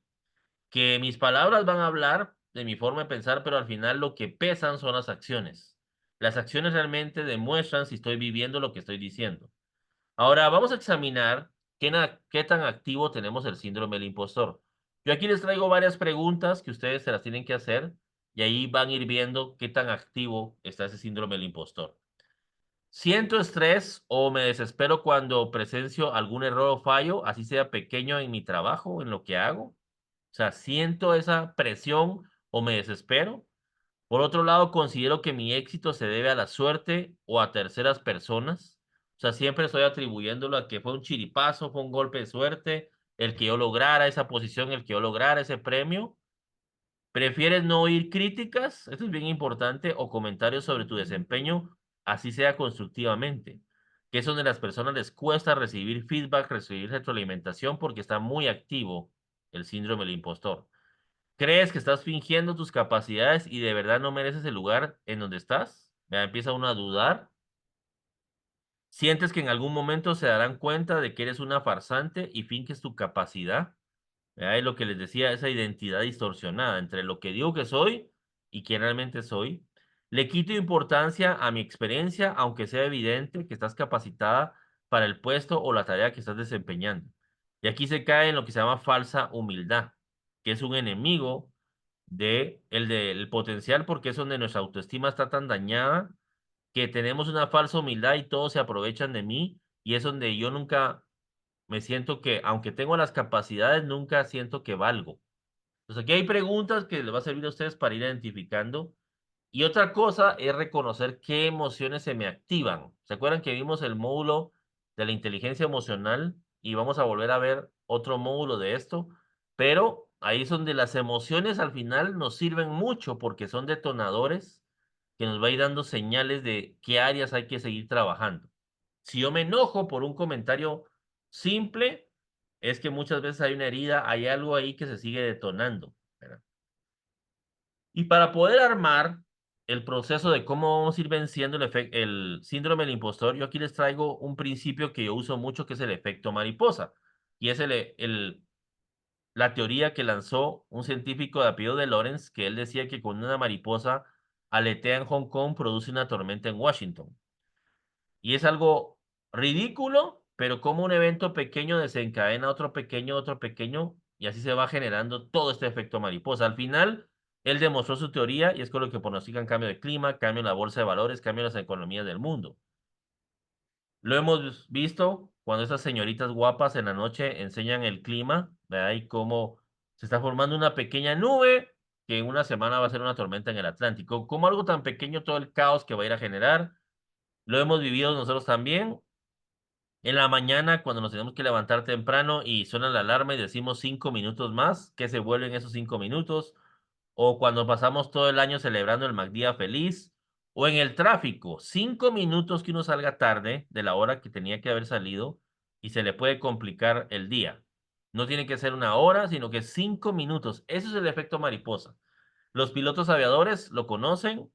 Que mis palabras van a hablar de mi forma de pensar, pero al final lo que pesan son las acciones. Las acciones realmente demuestran si estoy viviendo lo que estoy diciendo. Ahora vamos a examinar qué tan activo tenemos el síndrome del impostor. Yo aquí les traigo varias preguntas que ustedes se las tienen que hacer y ahí van a ir viendo qué tan activo está ese síndrome del impostor. ¿Siento estrés o me desespero cuando presencio algún error o fallo, así sea pequeño en mi trabajo, en lo que hago? O sea, ¿siento esa presión o me desespero? Por otro lado, considero que mi éxito se debe a la suerte o a terceras personas. O sea, siempre estoy atribuyéndolo a que fue un chiripazo, fue un golpe de suerte, el que yo lograra esa posición, el que yo lograra ese premio. ¿Prefieres no oír críticas? Esto es bien importante, o comentarios sobre tu desempeño, así sea constructivamente. Que es donde a las personas les cuesta recibir feedback, recibir retroalimentación porque está muy activo el síndrome del impostor. ¿Crees que estás fingiendo tus capacidades y de verdad no mereces el lugar en donde estás? ¿verdad? Empieza uno a dudar. Sientes que en algún momento se darán cuenta de que eres una farsante y finques tu capacidad. ¿Verdad? Es lo que les decía, esa identidad distorsionada entre lo que digo que soy y quién realmente soy. Le quito importancia a mi experiencia, aunque sea evidente que estás capacitada para el puesto o la tarea que estás desempeñando. Y aquí se cae en lo que se llama falsa humildad, que es un enemigo del potencial, porque es donde nuestra autoestima está tan dañada que tenemos una falsa humildad y todos se aprovechan de mí, y es donde yo nunca me siento que, aunque tengo las capacidades, nunca siento que valgo. Entonces aquí hay preguntas que les va a servir a ustedes para ir identificando. Y otra cosa es reconocer qué emociones se me activan. ¿Se acuerdan que vimos el módulo de la inteligencia emocional? Y vamos a volver a ver otro módulo de esto. Pero ahí es donde las emociones al final nos sirven mucho porque son detonadores que nos va a ir dando señales de qué áreas hay que seguir trabajando. Si yo me enojo por un comentario simple, es que muchas veces hay una herida, hay algo ahí que se sigue detonando, ¿verdad? Y para poder armar el proceso de cómo vamos a ir venciendo el síndrome del impostor, yo aquí les traigo un principio que yo uso mucho, que es el efecto mariposa. Y es la teoría que lanzó un científico de apellido de Lawrence, que él decía que cuando una mariposa aletea en Hong Kong, produce una tormenta en Washington. Y es algo ridículo, pero como un evento pequeño desencadena otro pequeño, y así se va generando todo este efecto mariposa. Al final, él demostró su teoría y es con lo que pronostican cambio de clima, cambio en la bolsa de valores, cambio en las economías del mundo. Lo hemos visto cuando estas señoritas guapas en la noche enseñan el clima, ¿verdad? Y cómo se está formando una pequeña nube que en una semana va a ser una tormenta en el Atlántico. Como algo tan pequeño, todo el caos que va a ir a generar. Lo hemos vivido nosotros también. En la mañana, cuando nos tenemos que levantar temprano y suena la alarma y decimos 5 minutos más, que se vuelven esos 5 minutos, o cuando pasamos todo el año celebrando el MacDía feliz, o en el tráfico, 5 minutos que uno salga tarde de la hora que tenía que haber salido y se le puede complicar el día. No tiene que ser una hora, sino que 5 minutos. Eso es el efecto mariposa. Los pilotos aviadores lo conocen.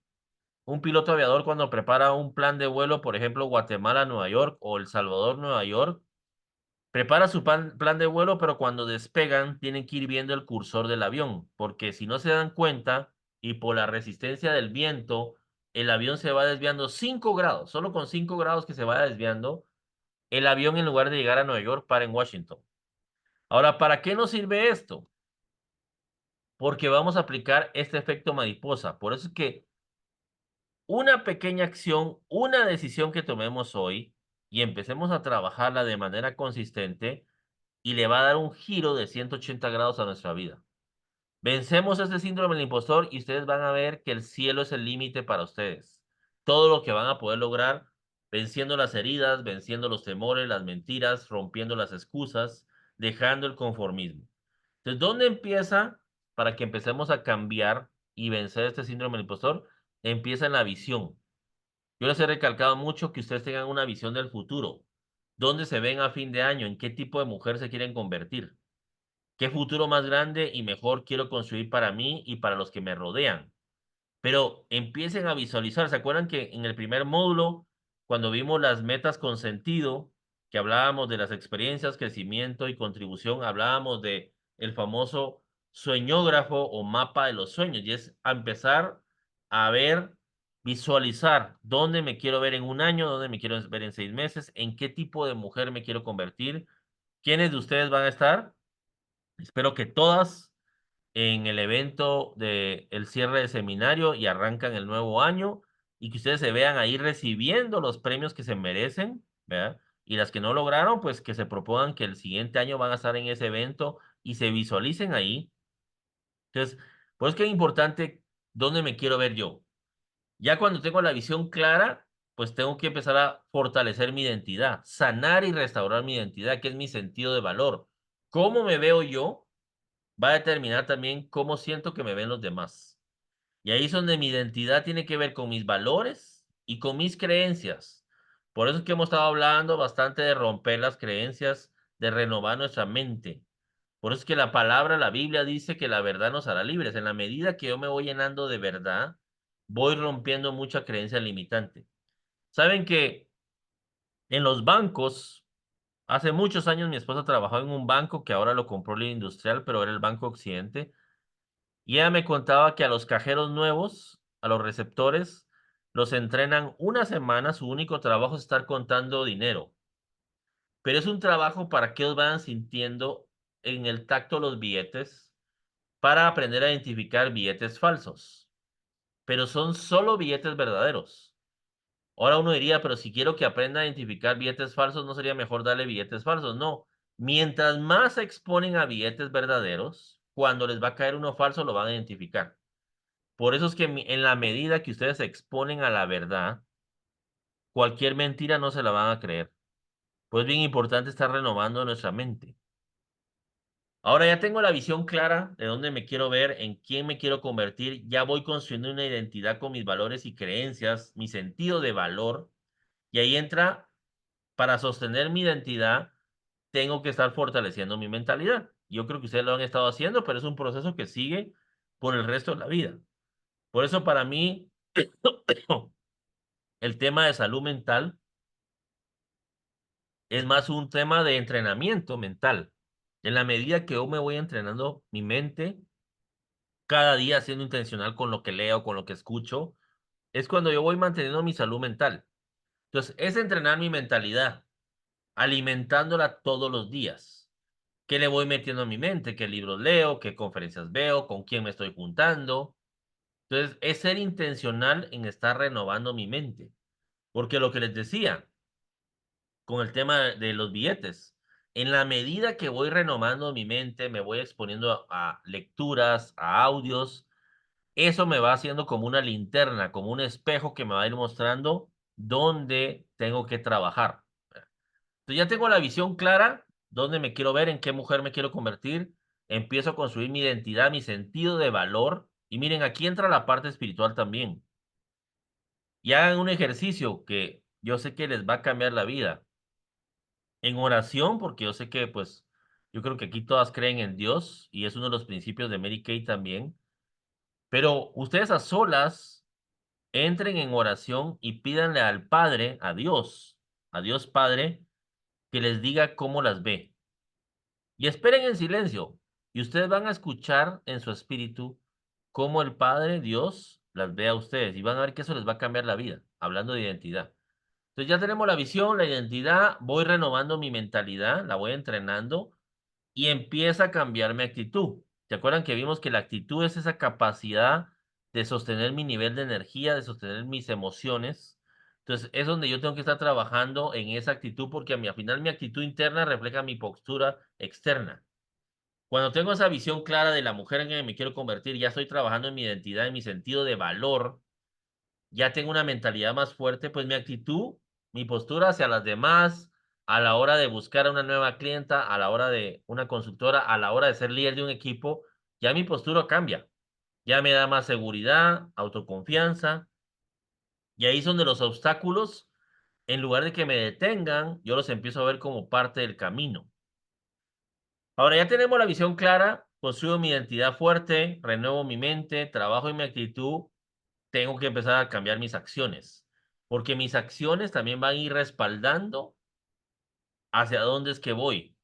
Un piloto aviador cuando prepara un plan de vuelo, por ejemplo, Guatemala-Nueva York o El Salvador-Nueva York, prepara su plan de vuelo, pero cuando despegan tienen que ir viendo el cursor del avión, porque si no se dan cuenta y por la resistencia del viento, el avión se va desviando 5 grados, solo con 5 grados que se vaya desviando, el avión en lugar de llegar a Nueva York para en Washington. Ahora, ¿para qué nos sirve esto? Porque vamos a aplicar este efecto mariposa. Por eso es que una pequeña acción, una decisión que tomemos hoy y empecemos a trabajarla de manera consistente y le va a dar un giro de 180 grados a nuestra vida. Vencemos este síndrome del impostor y ustedes van a ver que el cielo es el límite para ustedes. Todo lo que van a poder lograr venciendo las heridas, venciendo los temores, las mentiras, rompiendo las excusas, dejando el conformismo. Entonces, ¿dónde empieza para que empecemos a cambiar y vencer este síndrome del impostor? Empieza en la visión. Yo les he recalcado mucho que ustedes tengan una visión del futuro. ¿Dónde se ven a fin de año? ¿En qué tipo de mujer se quieren convertir? ¿Qué futuro más grande y mejor quiero construir para mí y para los que me rodean? Pero empiecen a visualizar. ¿Se acuerdan que en el primer módulo, cuando vimos las metas con sentido, que hablábamos de las experiencias, crecimiento y contribución, hablábamos de el famoso sueñógrafo o mapa de los sueños? Y es a empezar a ver, visualizar dónde me quiero ver en un año, dónde me quiero ver en 6 meses, en qué tipo de mujer me quiero convertir. ¿Quiénes de ustedes van a estar? Espero que todas en el evento de el cierre de seminario y arrancan el nuevo año y que ustedes se vean ahí recibiendo los premios que se merecen, ¿verdad? Y las que no lograron, pues que se propongan que el siguiente año van a estar en ese evento y se visualicen ahí. Entonces, pues que es importante dónde me quiero ver yo. Ya cuando tengo la visión clara, pues tengo que empezar a fortalecer mi identidad, sanar y restaurar mi identidad, que es mi sentido de valor. ¿Cómo me veo yo? Va a determinar también cómo siento que me ven los demás. Y ahí es donde mi identidad tiene que ver con mis valores y con mis creencias. Por eso es que hemos estado hablando bastante de romper las creencias, de renovar nuestra mente. Por eso es que la palabra, la Biblia dice que la verdad nos hará libres. En la medida que yo me voy llenando de verdad, voy rompiendo mucha creencia limitante. Saben que en los bancos, hace muchos años mi esposa trabajaba en un banco que ahora lo compró la Industrial, pero era el Banco Occidente. Y ella me contaba que a los cajeros nuevos, a los receptores, los entrenan una semana, su único trabajo es estar contando dinero. Pero es un trabajo para que ellos vayan sintiendo en el tacto los billetes para aprender a identificar billetes falsos. Pero son solo billetes verdaderos. Ahora uno diría, pero si quiero que aprenda a identificar billetes falsos, ¿no sería mejor darle billetes falsos? No. Mientras más se exponen a billetes verdaderos, cuando les va a caer uno falso, lo van a identificar. Por eso es que en la medida que ustedes se exponen a la verdad, cualquier mentira no se la van a creer. Pues es bien importante estar renovando nuestra mente. Ahora ya tengo la visión clara de dónde me quiero ver, en quién me quiero convertir. Ya voy construyendo una identidad con mis valores y creencias, mi sentido de valor. Y ahí entra, para sostener mi identidad, tengo que estar fortaleciendo mi mentalidad. Yo creo que ustedes lo han estado haciendo, pero es un proceso que sigue por el resto de la vida. Por eso para mí, el tema de salud mental es más un tema de entrenamiento mental. En la medida que yo me voy entrenando mi mente, cada día siendo intencional con lo que leo, con lo que escucho, es cuando yo voy manteniendo mi salud mental. Entonces, es entrenar mi mentalidad, alimentándola todos los días. ¿Qué le voy metiendo a mi mente? ¿Qué libros leo? ¿Qué conferencias veo? ¿Con quién me estoy juntando? Entonces, es ser intencional en estar renovando mi mente. Porque lo que les decía, con el tema de los billetes. En la medida que voy renovando mi mente, me voy exponiendo a lecturas, a audios, eso me va haciendo como una linterna, como un espejo que me va a ir mostrando dónde tengo que trabajar. Entonces ya tengo la visión clara, dónde me quiero ver, en qué mujer me quiero convertir, empiezo a construir mi identidad, mi sentido de valor. Y miren, aquí entra la parte espiritual también. Y hagan un ejercicio que yo sé que les va a cambiar la vida en oración, porque yo sé que, pues, yo creo que aquí todas creen en Dios y es uno de los principios de Mary Kay también. Pero ustedes a solas entren en oración y pídanle al Padre, a Dios Padre, que les diga cómo las ve. Y esperen en silencio. Y ustedes van a escuchar en su espíritu cómo el Padre, Dios, las ve a ustedes. Y van a ver que eso les va a cambiar la vida, hablando de identidad. Entonces ya tenemos la visión, la identidad, voy renovando mi mentalidad, la voy entrenando y empieza a cambiar mi actitud. ¿Se acuerdan que vimos que la actitud es esa capacidad de sostener mi nivel de energía, de sostener mis emociones? Entonces es donde yo tengo que estar trabajando en esa actitud porque al final mi actitud interna refleja mi postura externa. Cuando tengo esa visión clara de la mujer en que me quiero convertir, ya estoy trabajando en mi identidad, en mi sentido de valor, ya tengo una mentalidad más fuerte, pues mi actitud, mi postura hacia las demás, a la hora de buscar a una nueva clienta, a la hora de una consultora, a la hora de ser líder de un equipo, ya mi postura cambia. Ya me da más seguridad, autoconfianza, y ahí son de los obstáculos, en lugar de que me detengan, yo los empiezo a ver como parte del camino. Ahora ya tenemos la visión clara, construyo mi identidad fuerte, renuevo mi mente, trabajo en mi actitud, tengo que empezar a cambiar mis acciones, porque mis acciones también van a ir respaldando hacia dónde es que voy.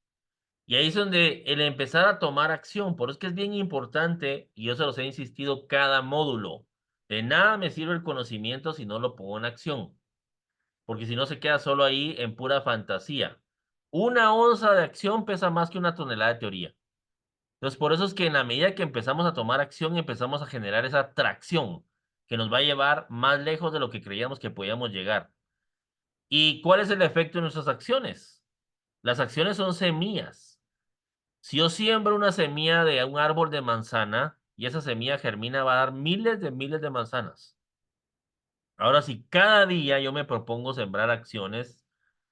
Y ahí es donde el empezar a tomar acción, por eso es que es bien importante, y yo se los he insistido cada módulo, de nada me sirve el conocimiento si no lo pongo en acción, porque si no se queda solo ahí en pura fantasía. Una onza de acción pesa más que una tonelada de teoría. Entonces, por eso es que en la medida que empezamos a tomar acción, empezamos a generar esa tracción que nos va a llevar más lejos de lo que creíamos que podíamos llegar. ¿Y cuál es el efecto de nuestras acciones? Las acciones son semillas. Si yo siembro una semilla de un árbol de manzana y esa semilla germina, va a dar miles de manzanas. Ahora, si cada día yo me propongo sembrar acciones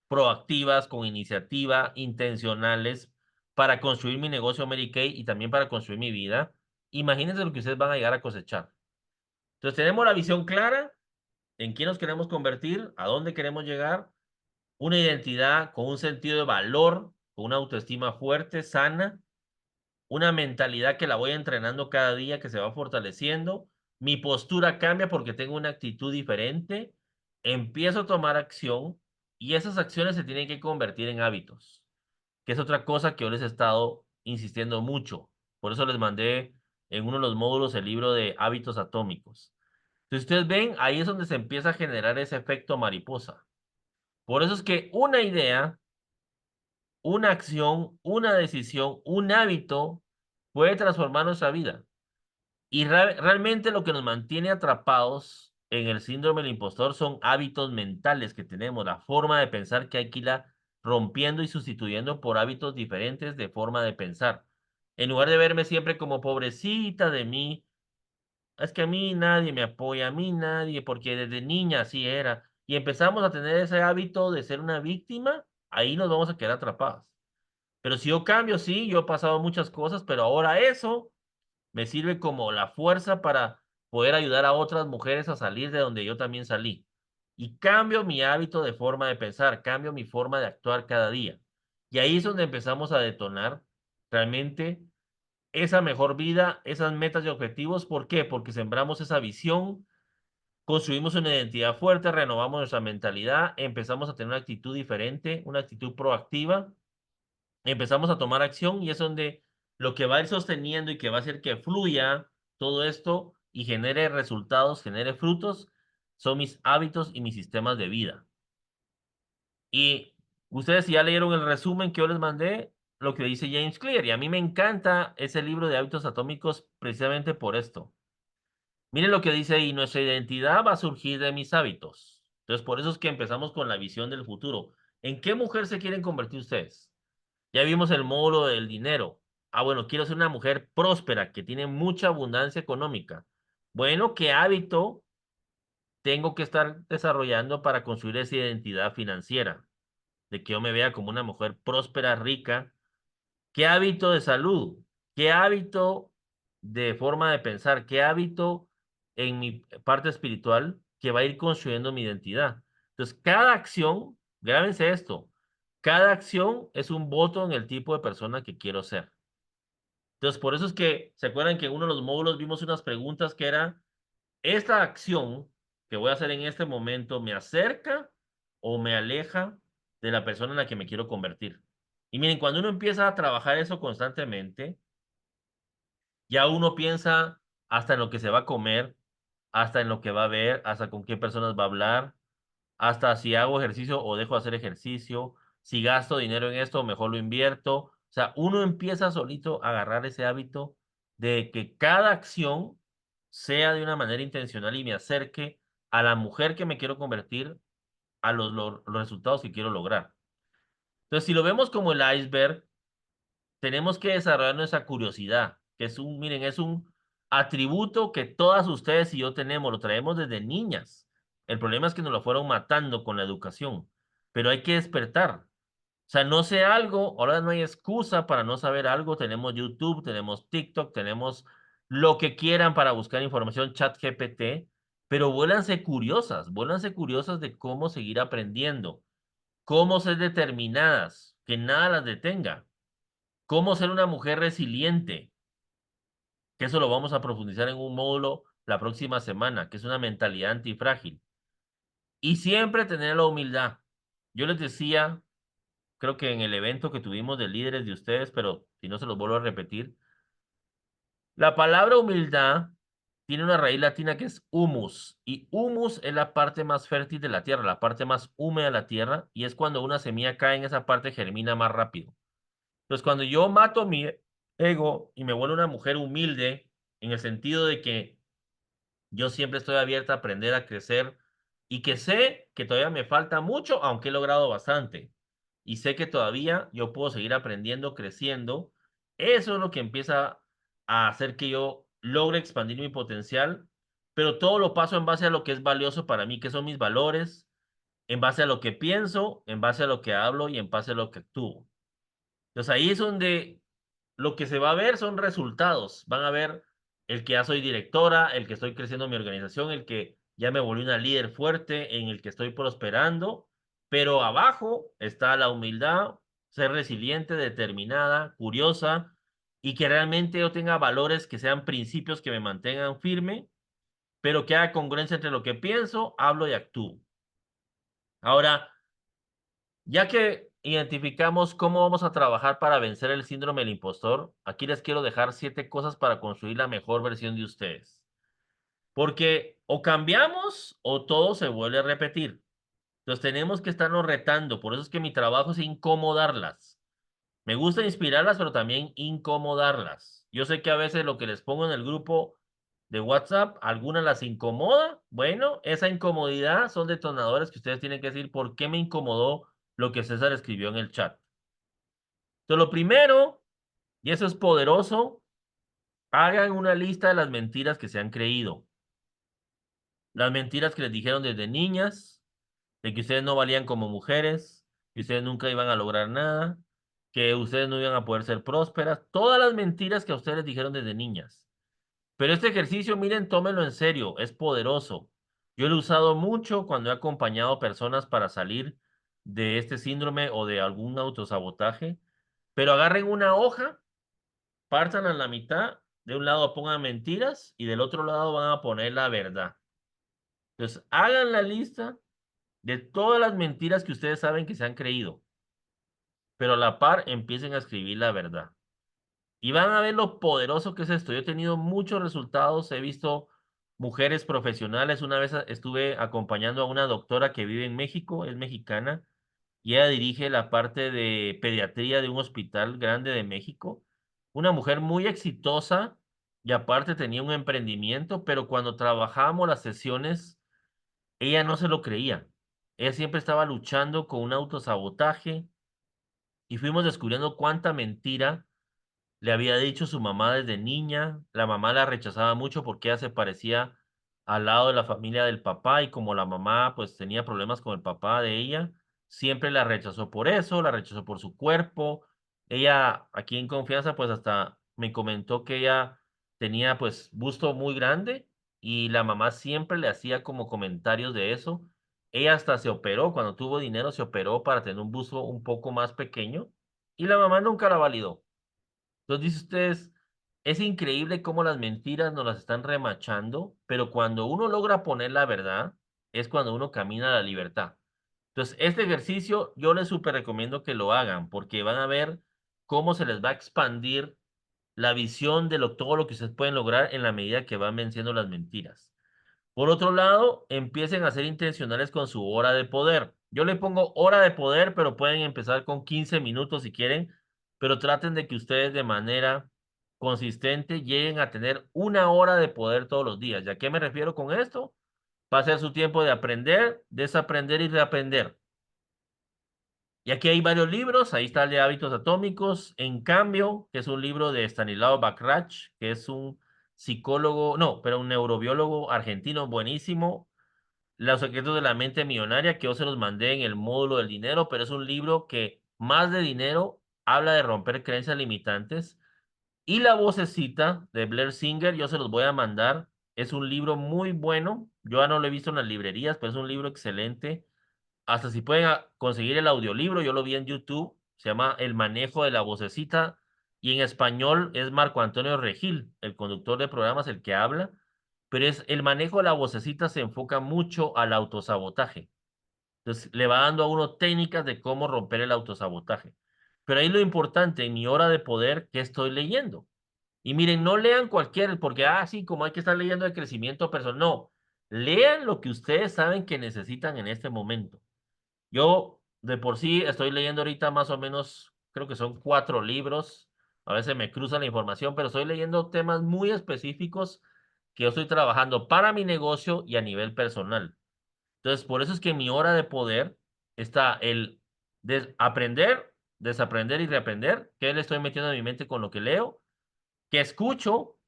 proactivas, con iniciativa, intencionales, para construir mi negocio Mary Kay y también para construir mi vida, imagínense lo que ustedes van a llegar a cosechar. Entonces, tenemos la visión clara en quién nos queremos convertir, a dónde queremos llegar, una identidad con un sentido de valor, con una autoestima fuerte, sana, una mentalidad que la voy entrenando cada día, que se va fortaleciendo, mi postura cambia porque tengo una actitud diferente, empiezo a tomar acción y esas acciones se tienen que convertir en hábitos, que es otra cosa que yo les he estado insistiendo mucho. Por eso les mandé en uno de los módulos el libro de hábitos atómicos. Entonces, ustedes ven, ahí es donde se empieza a generar ese efecto mariposa. Por eso es que una idea, una acción, una decisión, un hábito puede transformar nuestra vida. Y realmente lo que nos mantiene atrapados en el síndrome del impostor son hábitos mentales que tenemos, la forma de pensar que hay que irla rompiendo y sustituyendo por hábitos diferentes de forma de pensar. En lugar de verme siempre como pobrecita de mí, es que a mí nadie me apoya, a mí nadie, porque desde niña así era. Y empezamos a tener ese hábito de ser una víctima, ahí nos vamos a quedar atrapados. Pero si yo cambio, sí, yo he pasado muchas cosas, pero ahora eso me sirve como la fuerza para poder ayudar a otras mujeres a salir de donde yo también salí. Y cambio mi hábito de forma de pensar, cambio mi forma de actuar cada día. Y ahí es donde empezamos a detonar realmente esa mejor vida, esas metas y objetivos. ¿Por qué? Porque sembramos esa visión, construimos una identidad fuerte, renovamos nuestra mentalidad, empezamos a tener una actitud diferente, una actitud proactiva, empezamos a tomar acción y es donde lo que va a ir sosteniendo y que va a hacer que fluya todo esto y genere resultados, genere frutos, son mis hábitos y mis sistemas de vida. Y ustedes ya leyeron el resumen que yo les mandé, lo que dice James Clear, y a mí me encanta ese libro de hábitos atómicos precisamente por esto. Miren lo que dice ahí, nuestra identidad va a surgir de mis hábitos. Entonces, por eso es que empezamos con la visión del futuro. ¿En qué mujer se quieren convertir ustedes? Ya vimos el módulo del dinero. Ah, bueno, quiero ser una mujer próspera, que tiene mucha abundancia económica. Bueno, ¿qué hábito tengo que estar desarrollando para construir esa identidad financiera? De que yo me vea como una mujer próspera, rica. ¿Qué hábito de salud? ¿Qué hábito de forma de pensar? ¿Qué hábito en mi parte espiritual que va a ir construyendo mi identidad? Entonces, cada acción, grábense esto, cada acción es un voto en el tipo de persona que quiero ser. Entonces, por eso es que, ¿se acuerdan que en uno de los módulos vimos unas preguntas que era, ¿esta acción que voy a hacer en este momento me acerca o me aleja de la persona en la que me quiero convertir? Y miren, cuando uno empieza a trabajar eso constantemente, ya uno piensa hasta en lo que se va a comer, hasta en lo que va a ver, hasta con qué personas va a hablar, hasta si hago ejercicio o dejo de hacer ejercicio, si gasto dinero en esto, mejor lo invierto. O sea, uno empieza solito a agarrar ese hábito de que cada acción sea de una manera intencional y me acerque a la mujer que me quiero convertir, a los resultados que quiero lograr. Entonces, si lo vemos como el iceberg, tenemos que desarrollar nuestra curiosidad, que es miren, es un atributo que todas ustedes y yo tenemos, lo traemos desde niñas. El problema es que nos lo fueron matando con la educación, pero hay que despertar. O sea, no sé algo, ahora no hay excusa para no saber algo. Tenemos YouTube, tenemos TikTok, tenemos lo que quieran para buscar información, ChatGPT, pero vuélvanse curiosas de cómo seguir aprendiendo, cómo ser determinadas, que nada las detenga. Cómo ser una mujer resiliente, que eso lo vamos a profundizar en un módulo la próxima semana, que es una mentalidad antifrágil. Y siempre tener la humildad. Yo les decía, creo que en el evento que tuvimos de líderes de ustedes, pero si no se los vuelvo a repetir, la palabra humildad tiene una raíz latina que es humus, y humus es la parte más fértil de la tierra, la parte más húmeda de la tierra, y es cuando una semilla cae en esa parte germina más rápido. Entonces, cuando yo mato mi ego y me vuelvo una mujer humilde, en el sentido de que yo siempre estoy abierta a aprender, a crecer, y que sé que todavía me falta mucho, aunque he logrado bastante. Y sé que todavía yo puedo seguir aprendiendo, creciendo. Eso es lo que empieza a hacer que yo logre expandir mi potencial, pero todo lo paso en base a lo que es valioso para mí, que son mis valores, en base a lo que pienso, en base a lo que hablo y en base a lo que actúo. Entonces ahí es donde lo que se va a ver son resultados. Van a ver el que ya soy directora, el que estoy creciendo mi organización, el que ya me volví una líder fuerte, en el que estoy prosperando, pero abajo está la humildad, ser resiliente, determinada, curiosa y que realmente yo tenga valores que sean principios que me mantengan firme pero que haga congruencia entre lo que pienso, hablo y actúo. Ahora, ya que identificamos cómo vamos a trabajar para vencer el síndrome del impostor, aquí les quiero dejar 7 cosas para construir la mejor versión de ustedes. Porque o cambiamos o todo se vuelve a repetir. Entonces tenemos que estarnos retando. Por eso es que mi trabajo es incomodarlas. Me gusta inspirarlas, pero también incomodarlas. Yo sé que a veces lo que les pongo en el grupo de WhatsApp, algunas las incomoda. Bueno, esa incomodidad son detonadores que ustedes tienen que decir por qué me incomodó lo que César escribió en el chat. Entonces, lo primero, y eso es poderoso, hagan una lista de las mentiras que se han creído. Las mentiras que les dijeron desde niñas, de que ustedes no valían como mujeres, que ustedes nunca iban a lograr nada, que ustedes no iban a poder ser prósperas, todas las mentiras que a ustedes les dijeron desde niñas. Pero este ejercicio, miren, tómenlo en serio, es poderoso. Yo lo he usado mucho cuando he acompañado personas para salir de este síndrome o de algún autosabotaje, pero agarren una hoja, partan a la mitad, de un lado pongan mentiras y del otro lado van a poner la verdad. Entonces, hagan la lista de todas las mentiras que ustedes saben que se han creído, pero a la par empiecen a escribir la verdad. Y van a ver lo poderoso que es esto. Yo he tenido muchos resultados, he visto mujeres profesionales. Una vez estuve acompañando a una doctora que vive en México, es mexicana, y ella dirige la parte de pediatría de un hospital grande de México. Una mujer muy exitosa y aparte tenía un emprendimiento, pero cuando trabajábamos las sesiones, ella no se lo creía. Ella siempre estaba luchando con un autosabotaje y fuimos descubriendo cuánta mentira le había dicho su mamá desde niña. La mamá la rechazaba mucho porque ella se parecía al lado de la familia del papá y como la mamá pues tenía problemas con el papá de ella, siempre la rechazó por eso, la rechazó por su cuerpo. Ella aquí en confianza pues hasta me comentó que ella tenía pues busto muy grande y la mamá siempre le hacía como comentarios de eso. Ella hasta se operó, cuando tuvo dinero se operó para tener un busto un poco más pequeño y la mamá nunca la validó. Entonces, dice ustedes, es increíble cómo las mentiras nos las están remachando, pero cuando uno logra poner la verdad, es cuando uno camina a la libertad. Entonces, este ejercicio yo les súper recomiendo que lo hagan, porque van a ver cómo se les va a expandir la visión de todo lo que ustedes pueden lograr en la medida que van venciendo las mentiras. Por otro lado, empiecen a ser intencionales con su hora de poder. Yo le pongo hora de poder, pero pueden empezar con 15 minutos si quieren, pero traten de que ustedes de manera consistente lleguen a tener 1 hora de poder todos los días. ¿Y a qué me refiero con esto? Va a ser su tiempo de aprender, desaprender y reaprender. Y aquí hay varios libros, ahí está el de Hábitos Atómicos, En Cambio, que es un libro de Stanislav Bakrach, que es un psicólogo, no, pero un neurobiólogo argentino buenísimo. Los secretos de la mente millonaria, que yo se los mandé en el módulo del dinero, pero es un libro que más de dinero habla de romper creencias limitantes. Y La vocecita de Blair Singer, yo se los voy a mandar. Es un libro muy bueno. Yo ya no lo he visto en las librerías, pero es un libro excelente. Hasta si pueden conseguir el audiolibro, yo lo vi en YouTube. Se llama El manejo de la vocecita. Y en español es Marco Antonio Regil, el conductor de programas, el que habla. Pero es el manejo de la vocecita se enfoca mucho al autosabotaje. Entonces, le va dando a uno técnicas de cómo romper el autosabotaje. Pero ahí lo importante, en mi hora de poder, ¿qué estoy leyendo? Y miren, no lean cualquier, porque, sí, como hay que estar leyendo de crecimiento personal. No, lean lo que ustedes saben que necesitan en este momento. Yo, de por sí, estoy leyendo ahorita más o menos, creo que son 4 libros. A veces me cruza la información, pero estoy leyendo temas muy específicos que yo estoy trabajando para mi negocio y a nivel personal. Entonces, por eso es que en mi hora de poder está el aprender, desaprender y reaprender, que le estoy metiendo en mi mente con lo que leo, que escucho,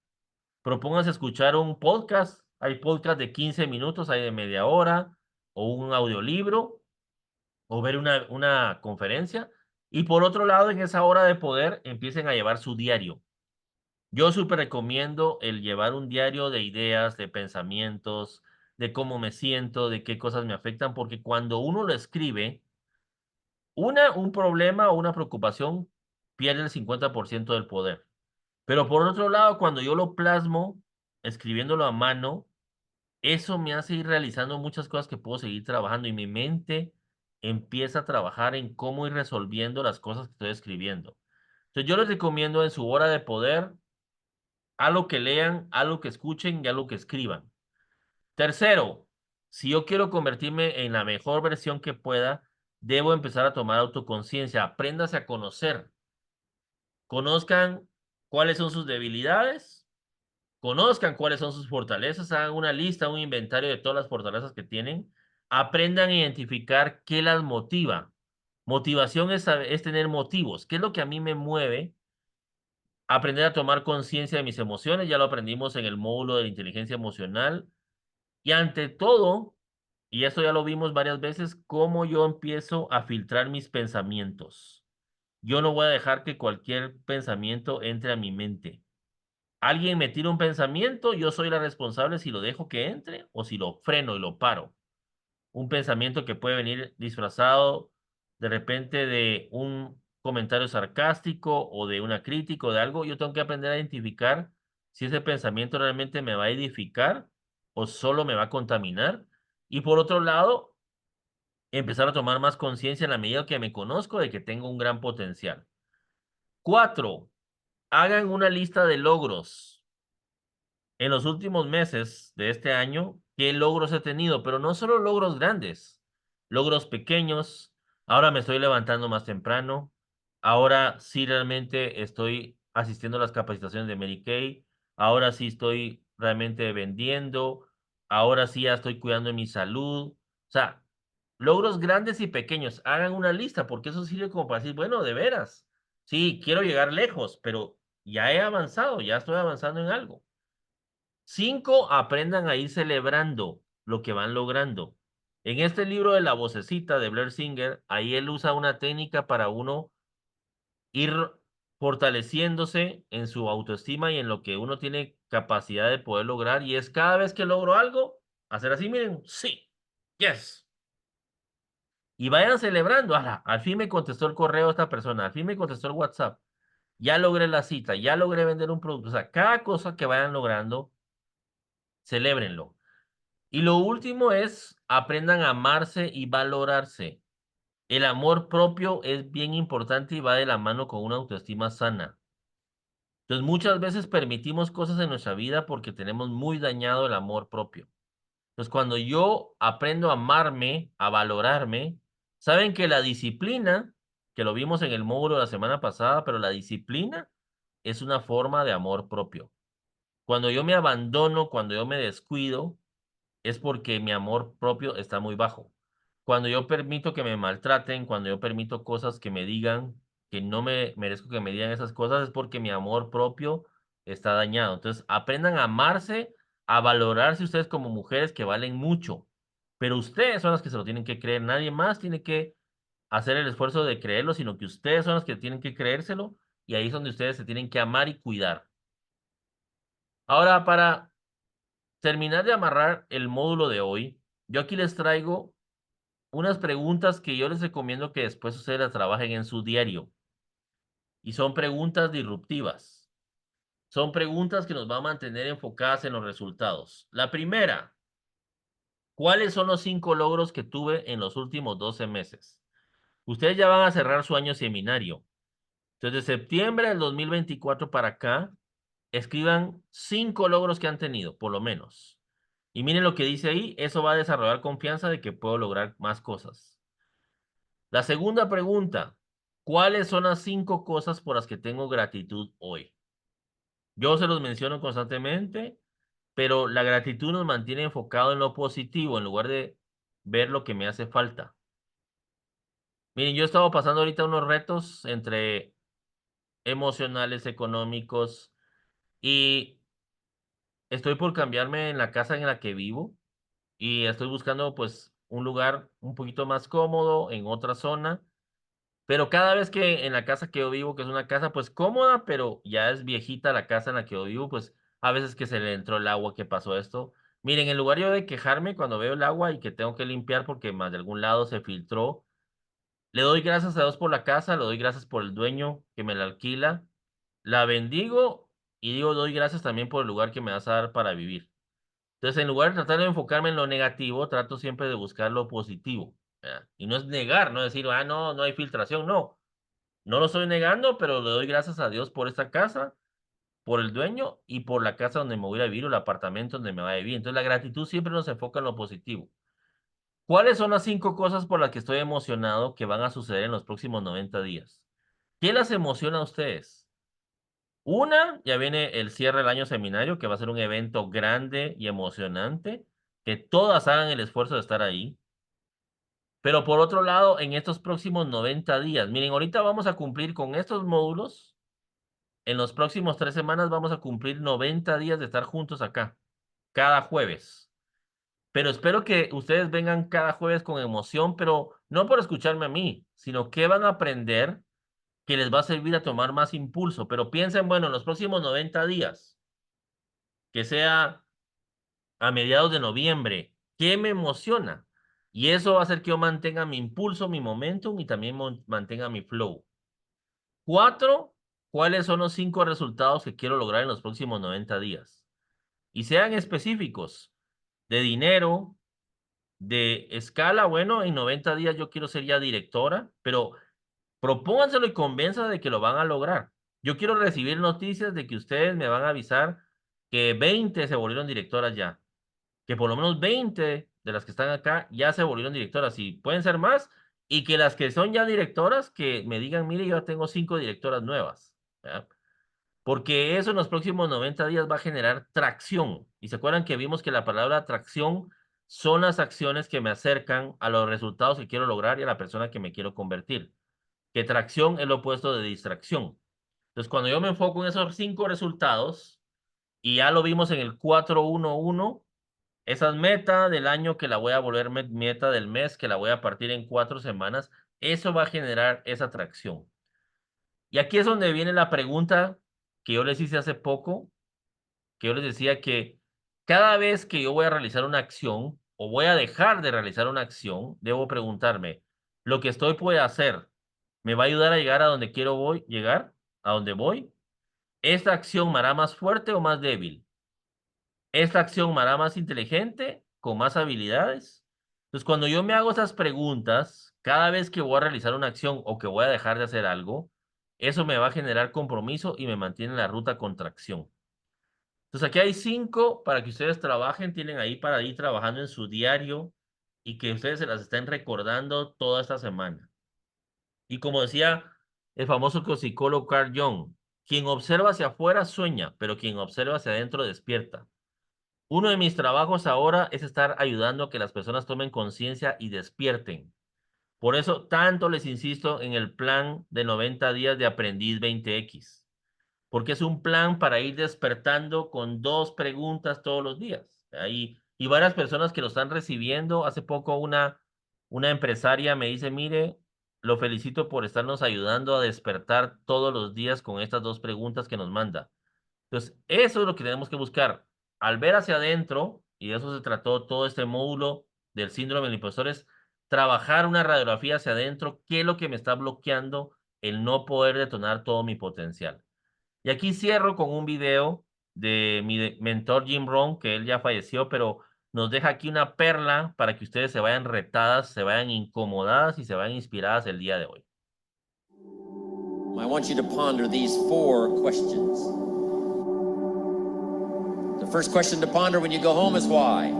propónganse escuchar un podcast, hay podcast de 15 minutos, hay de media hora, o un audiolibro, o ver una conferencia, y por otro lado, en esa hora de poder, empiecen a llevar su diario. Yo súper recomiendo el llevar un diario de ideas, de pensamientos, de cómo me siento, de qué cosas me afectan, porque cuando uno lo escribe, un problema o una preocupación pierde el 50% del poder. Pero por otro lado, cuando yo lo plasmo, escribiéndolo a mano, eso me hace ir realizando muchas cosas que puedo seguir trabajando y mi mente empieza a trabajar en cómo ir resolviendo las cosas que estoy escribiendo. Entonces, yo les recomiendo en su hora de poder, algo que lean, algo que escuchen y algo que escriban. Tercero, si yo quiero convertirme en la mejor versión que pueda, debo empezar a tomar autoconciencia. Apréndase a conocer. Conozcan cuáles son sus debilidades, conozcan cuáles son sus fortalezas, hagan una lista, un inventario de todas las fortalezas que tienen, aprendan a identificar qué las motiva. Motivación es tener motivos. ¿Qué es lo que a mí me mueve? Aprender a tomar conciencia de mis emociones, ya lo aprendimos en el módulo de la inteligencia emocional. Y ante todo, y esto ya lo vimos varias veces, cómo yo empiezo a filtrar mis pensamientos. Yo no voy a dejar que cualquier pensamiento entre a mi mente. Alguien me tira un pensamiento, yo soy la responsable si lo dejo que entre o si lo freno y lo paro. Un pensamiento que puede venir disfrazado de repente de un comentario sarcástico o de una crítica o de algo, yo tengo que aprender a identificar si ese pensamiento realmente me va a edificar o solo me va a contaminar. Y por otro lado, empezar a tomar más conciencia en la medida que me conozco de que tengo un gran potencial. 4, hagan una lista de logros en los últimos meses de este año, qué logros he tenido, pero no solo logros grandes, logros pequeños. Ahora me estoy levantando más temprano. Ahora sí realmente estoy asistiendo a las capacitaciones de Mary Kay. Ahora sí estoy realmente vendiendo. Ahora sí ya estoy cuidando de mi salud. O sea, logros grandes y pequeños. Hagan una lista porque eso sirve como para decir, bueno, de veras. Sí, quiero llegar lejos, pero ya he avanzado, ya estoy avanzando en algo. 5, aprendan a ir celebrando lo que van logrando. En este libro de La Vocecita de Blair Singer, ahí él usa una técnica para uno ir fortaleciéndose en su autoestima y en lo que uno tiene capacidad de poder lograr. Y es cada vez que logro algo, hacer así, miren, sí, yes. Y vayan celebrando. Ala, al fin me contestó el correo esta persona, al fin me contestó el WhatsApp. Ya logré la cita, ya logré vender un producto. O sea, cada cosa que vayan logrando, celébrenlo. Y lo último es aprendan a amarse y valorarse. El amor propio es bien importante y va de la mano con una autoestima sana. Entonces, muchas veces permitimos cosas en nuestra vida porque tenemos muy dañado el amor propio. Entonces, cuando yo aprendo a amarme, a valorarme, saben que la disciplina, que lo vimos en el módulo de la semana pasada, pero la disciplina es una forma de amor propio. Cuando yo me abandono, cuando yo me descuido, es porque mi amor propio está muy bajo. Cuando yo permito que me maltraten, cuando yo permito cosas que me digan que no me merezco que me digan esas cosas, es porque mi amor propio está dañado. Entonces, aprendan a amarse, a valorarse ustedes como mujeres que valen mucho. Pero ustedes son las que se lo tienen que creer. Nadie más tiene que hacer el esfuerzo de creerlo, sino que ustedes son las que tienen que creérselo. Y ahí es donde ustedes se tienen que amar y cuidar. Ahora, para terminar de amarrar el módulo de hoy, yo aquí les traigo unas preguntas que yo les recomiendo que después ustedes las trabajen en su diario. Y son preguntas disruptivas. Son preguntas que nos van a mantener enfocadas en los resultados. La primera, ¿cuáles son los 5 logros que tuve en los últimos 12 meses? Ustedes ya van a cerrar su año seminario. Entonces, de septiembre del 2024 para acá, escriban 5 logros que han tenido, por lo menos. Y miren lo que dice ahí, eso va a desarrollar confianza de que puedo lograr más cosas. La segunda pregunta, ¿cuáles son las 5 cosas por las que tengo gratitud hoy? Yo se los menciono constantemente, pero la gratitud nos mantiene enfocado en lo positivo en lugar de ver lo que me hace falta. Miren, yo he estado pasando ahorita unos retos entre emocionales, económicos, y estoy por cambiarme en la casa en la que vivo y estoy buscando pues un lugar un poquito más cómodo en otra zona. Pero cada vez que en la casa que yo vivo, que es una casa pues cómoda, pero ya es viejita la casa en la que yo vivo, pues a veces que se le entró el agua, que pasó esto. Miren, en lugar yo de quejarme cuando veo el agua y que tengo que limpiar porque más de algún lado se filtró, le doy gracias a Dios por la casa, le doy gracias por el dueño que me la alquila, la bendigo y digo, doy gracias también por el lugar que me vas a dar para vivir. Entonces, en lugar de tratar de enfocarme en lo negativo, trato siempre de buscar lo positivo, ¿verdad? Y no es negar, no decir, no, no hay filtración, no. No lo estoy negando, pero le doy gracias a Dios por esta casa, por el dueño y por la casa donde me voy a vivir o el apartamento donde me voy a vivir. Entonces, la gratitud siempre nos enfoca en lo positivo. ¿Cuáles son las 5 cosas por las que estoy emocionado que van a suceder en los próximos 90 días? ¿Qué las emociona a ustedes? Una, ya viene el cierre del año seminario, que va a ser un evento grande y emocionante, que todas hagan el esfuerzo de estar ahí. Pero por otro lado, en estos próximos 90 días, miren, ahorita vamos a cumplir con estos módulos. En los próximos 3 semanas vamos a cumplir 90 días de estar juntos acá, cada jueves. Pero espero que ustedes vengan cada jueves con emoción, pero no por escucharme a mí, sino que van a aprender que les va a servir a tomar más impulso. Pero piensen, bueno, en los próximos 90 días, que sea a mediados de noviembre, ¿qué me emociona? Y eso va a hacer que yo mantenga mi impulso, mi momentum y también mantenga mi flow. 4, ¿cuáles son los 5 resultados que quiero lograr en los próximos 90 días? Y sean específicos, de dinero, de escala. Bueno, en 90 días yo quiero ser ya directora, pero propónganselo y convénzanse de que lo van a lograr. Yo quiero recibir noticias de que ustedes me van a avisar que 20 se volvieron directoras ya, que por lo menos 20 de las que están acá ya se volvieron directoras, y pueden ser más, y que las que son ya directoras, que me digan, mire, yo tengo 5 directoras nuevas, ¿verdad? Porque eso en los próximos 90 días va a generar tracción. Y se acuerdan que vimos que la palabra tracción son las acciones que me acercan a los resultados que quiero lograr y a la persona que me quiero convertir. Que tracción es lo opuesto de distracción. Entonces, cuando yo me enfoco en esos 5 resultados, y ya lo vimos en el 4-1-1, esas metas del año que la voy a volver meta del mes, que la voy a partir en 4 semanas, eso va a generar esa tracción. Y aquí es donde viene la pregunta que yo les hice hace poco, que yo les decía que cada vez que yo voy a realizar una acción o voy a dejar de realizar una acción, debo preguntarme, ¿lo que estoy puede hacer me va a ayudar a llegar a donde quiero llegar? ¿A donde voy? ¿Esta acción me hará más fuerte o más débil? ¿Esta acción me hará más inteligente, con más habilidades? Entonces, cuando yo me hago esas preguntas, cada vez que voy a realizar una acción o que voy a dejar de hacer algo, eso me va a generar compromiso y me mantiene en la ruta con tracción. Entonces, aquí hay 5 para que ustedes trabajen, tienen ahí para ir trabajando en su diario y que ustedes se las estén recordando toda esta semana. Y como decía el famoso psicólogo Carl Jung, quien observa hacia afuera sueña, pero quien observa hacia adentro despierta. Uno de mis trabajos ahora es estar ayudando a que las personas tomen conciencia y despierten. Por eso tanto les insisto en el plan de 90 días de Aprendiz 20X. Porque es un plan para ir despertando con 2 preguntas todos los días. Y varias personas que lo están recibiendo. Hace poco una empresaria me dice, mire, lo felicito por estarnos ayudando a despertar todos los días con estas 2 preguntas que nos manda. Entonces, eso es lo que tenemos que buscar. Al ver hacia adentro, y de eso se trató todo este módulo del síndrome del impostor, es trabajar una radiografía hacia adentro, qué es lo que me está bloqueando el no poder detonar todo mi potencial. Y aquí cierro con un video de mi mentor Jim Rohn, que él ya falleció, pero nos deja aquí una perla para que ustedes se vayan retadas, se vayan incomodadas y se vayan inspiradas el día de hoy. I want you to ponder these 4 questions. The first question to ponder when you go home is why?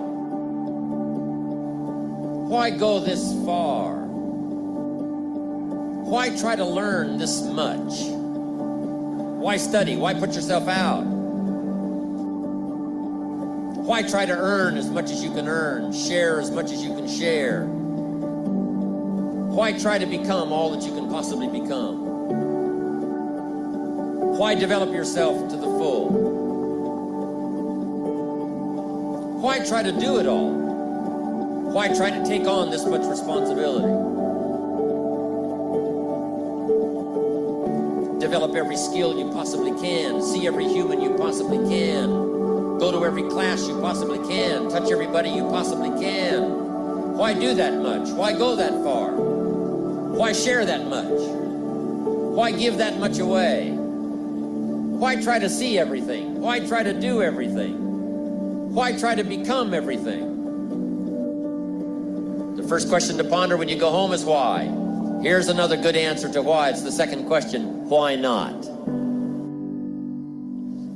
Why go this far? Why try to learn this much? Why study? Why put yourself out? Why try to earn as much as you can earn, share as much as you can share? Why try to become all that you can possibly become? Why develop yourself to the full? Why try to do it all? Why try to take on this much responsibility? Develop every skill you possibly can, see every human you possibly can, go to every class you possibly can, touch everybody you possibly can. Why do that much? Why go that far? Why share that much? Why give that much away? Why try to see everything? Why try to do everything? Why try to become everything? The first question to ponder when you go home is why. Here's another good answer to why. It's the second question, why not?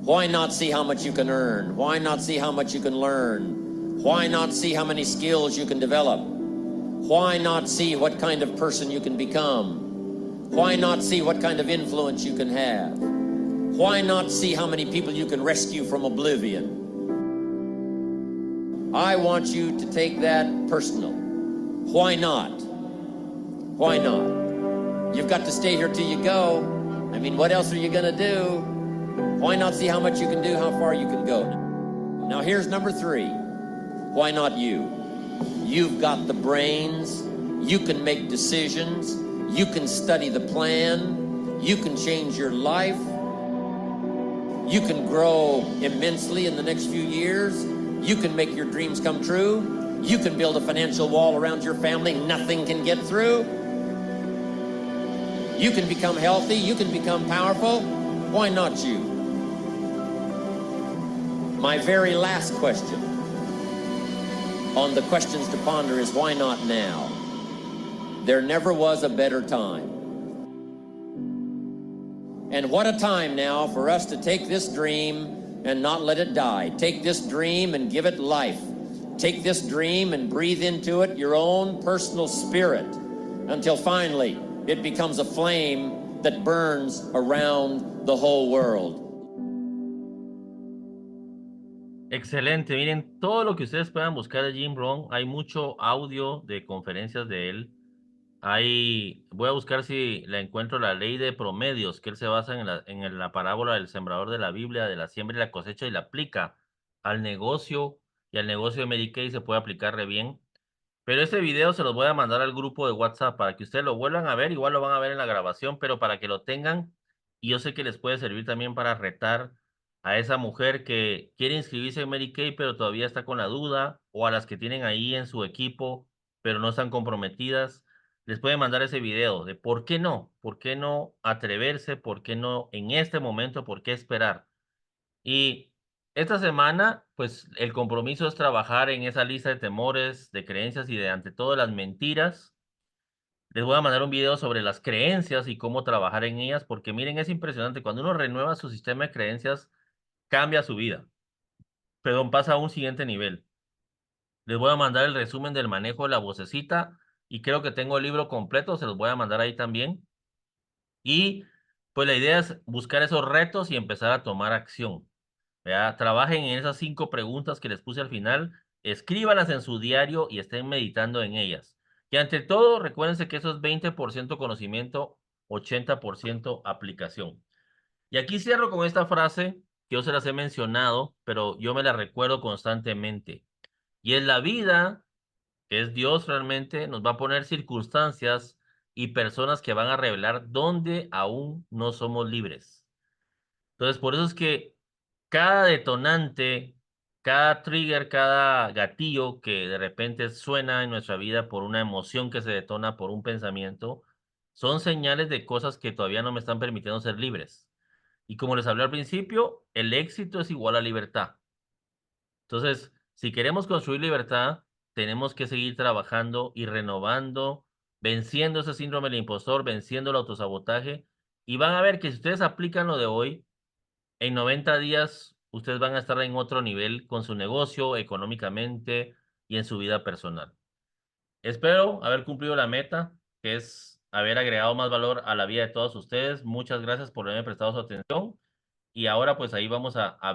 Why not see how much you can earn? Why not see how much you can learn? Why not see how many skills you can develop? Why not see what kind of person you can become? Why not see what kind of influence you can have? Why not see how many people you can rescue from oblivion? I want you to take that personal. Why not? Why not? You've got to stay here till you go. I mean, what else are you gonna do? Why not see how much you can do, how far you can go? Now here's number 3. Why not you? You've got the brains. You can make decisions. You can study the plan. You can change your life. You can grow immensely in the next few years. You can make your dreams come true. You can build a financial wall around your family nothing can get through. You can become healthy. You can become powerful. Why not you? My very last question on the questions to ponder is why not now? There never was a better time. And what a time now for us to take this dream and not let it die. Take this dream and give it life. Take this dream and breathe into it your own personal spirit until finally it becomes a flame that burns around the whole world. Excelente, miren, todo lo que ustedes puedan buscar de Jim Rohn, hay mucho audio de conferencias de él. Voy a buscar si la encuentro, la ley de promedios, que él se basa en la parábola del sembrador de la Biblia, de la siembra y la cosecha, y la aplica al negocio, y al negocio de Medicaid se puede aplicar re bien. Pero este video se los voy a mandar al grupo de WhatsApp para que ustedes lo vuelvan a ver, igual lo van a ver en la grabación, pero para que lo tengan, y yo sé que les puede servir también para retar a esa mujer que quiere inscribirse en Medicaid, pero todavía está con la duda, o a las que tienen ahí en su equipo, pero no están comprometidas. Les puede mandar ese video de por qué no atreverse, por qué no en este momento, por qué esperar. Y esta semana, pues el compromiso es trabajar en esa lista de temores, de creencias y de ante todo las mentiras. Les voy a mandar un video sobre las creencias y cómo trabajar en ellas, porque miren, es impresionante. Cuando uno renueva su sistema de creencias, cambia su vida. Perdón, pasa a un siguiente nivel. Les voy a mandar el resumen del manejo de la vocecita y creo que tengo el libro completo, se los voy a mandar ahí también. Y pues la idea es buscar esos retos y empezar a tomar acción. ¿Verdad? Trabajen en esas 5 preguntas que les puse al final, escríbanlas en su diario y estén meditando en ellas. Y ante todo, recuérdense que eso es 20% conocimiento, 80% aplicación. Y aquí cierro con esta frase que yo se las he mencionado, pero yo me la recuerdo constantemente. Y es la vida, que es Dios realmente, nos va a poner circunstancias y personas que van a revelar dónde aún no somos libres. Entonces, por eso es que cada detonante, cada trigger, cada gatillo que de repente suena en nuestra vida por una emoción que se detona por un pensamiento, son señales de cosas que todavía no me están permitiendo ser libres. Y como les hablé al principio, el éxito es igual a libertad. Entonces, si queremos construir libertad, tenemos que seguir trabajando y renovando, venciendo ese síndrome del impostor, venciendo el autosabotaje. Y van a ver que si ustedes aplican lo de hoy, en 90 días ustedes van a estar en otro nivel con su negocio, económicamente y en su vida personal. Espero haber cumplido la meta, que es haber agregado más valor a la vida de todos ustedes. Muchas gracias por haberme prestado su atención. Y ahora pues ahí vamos a ver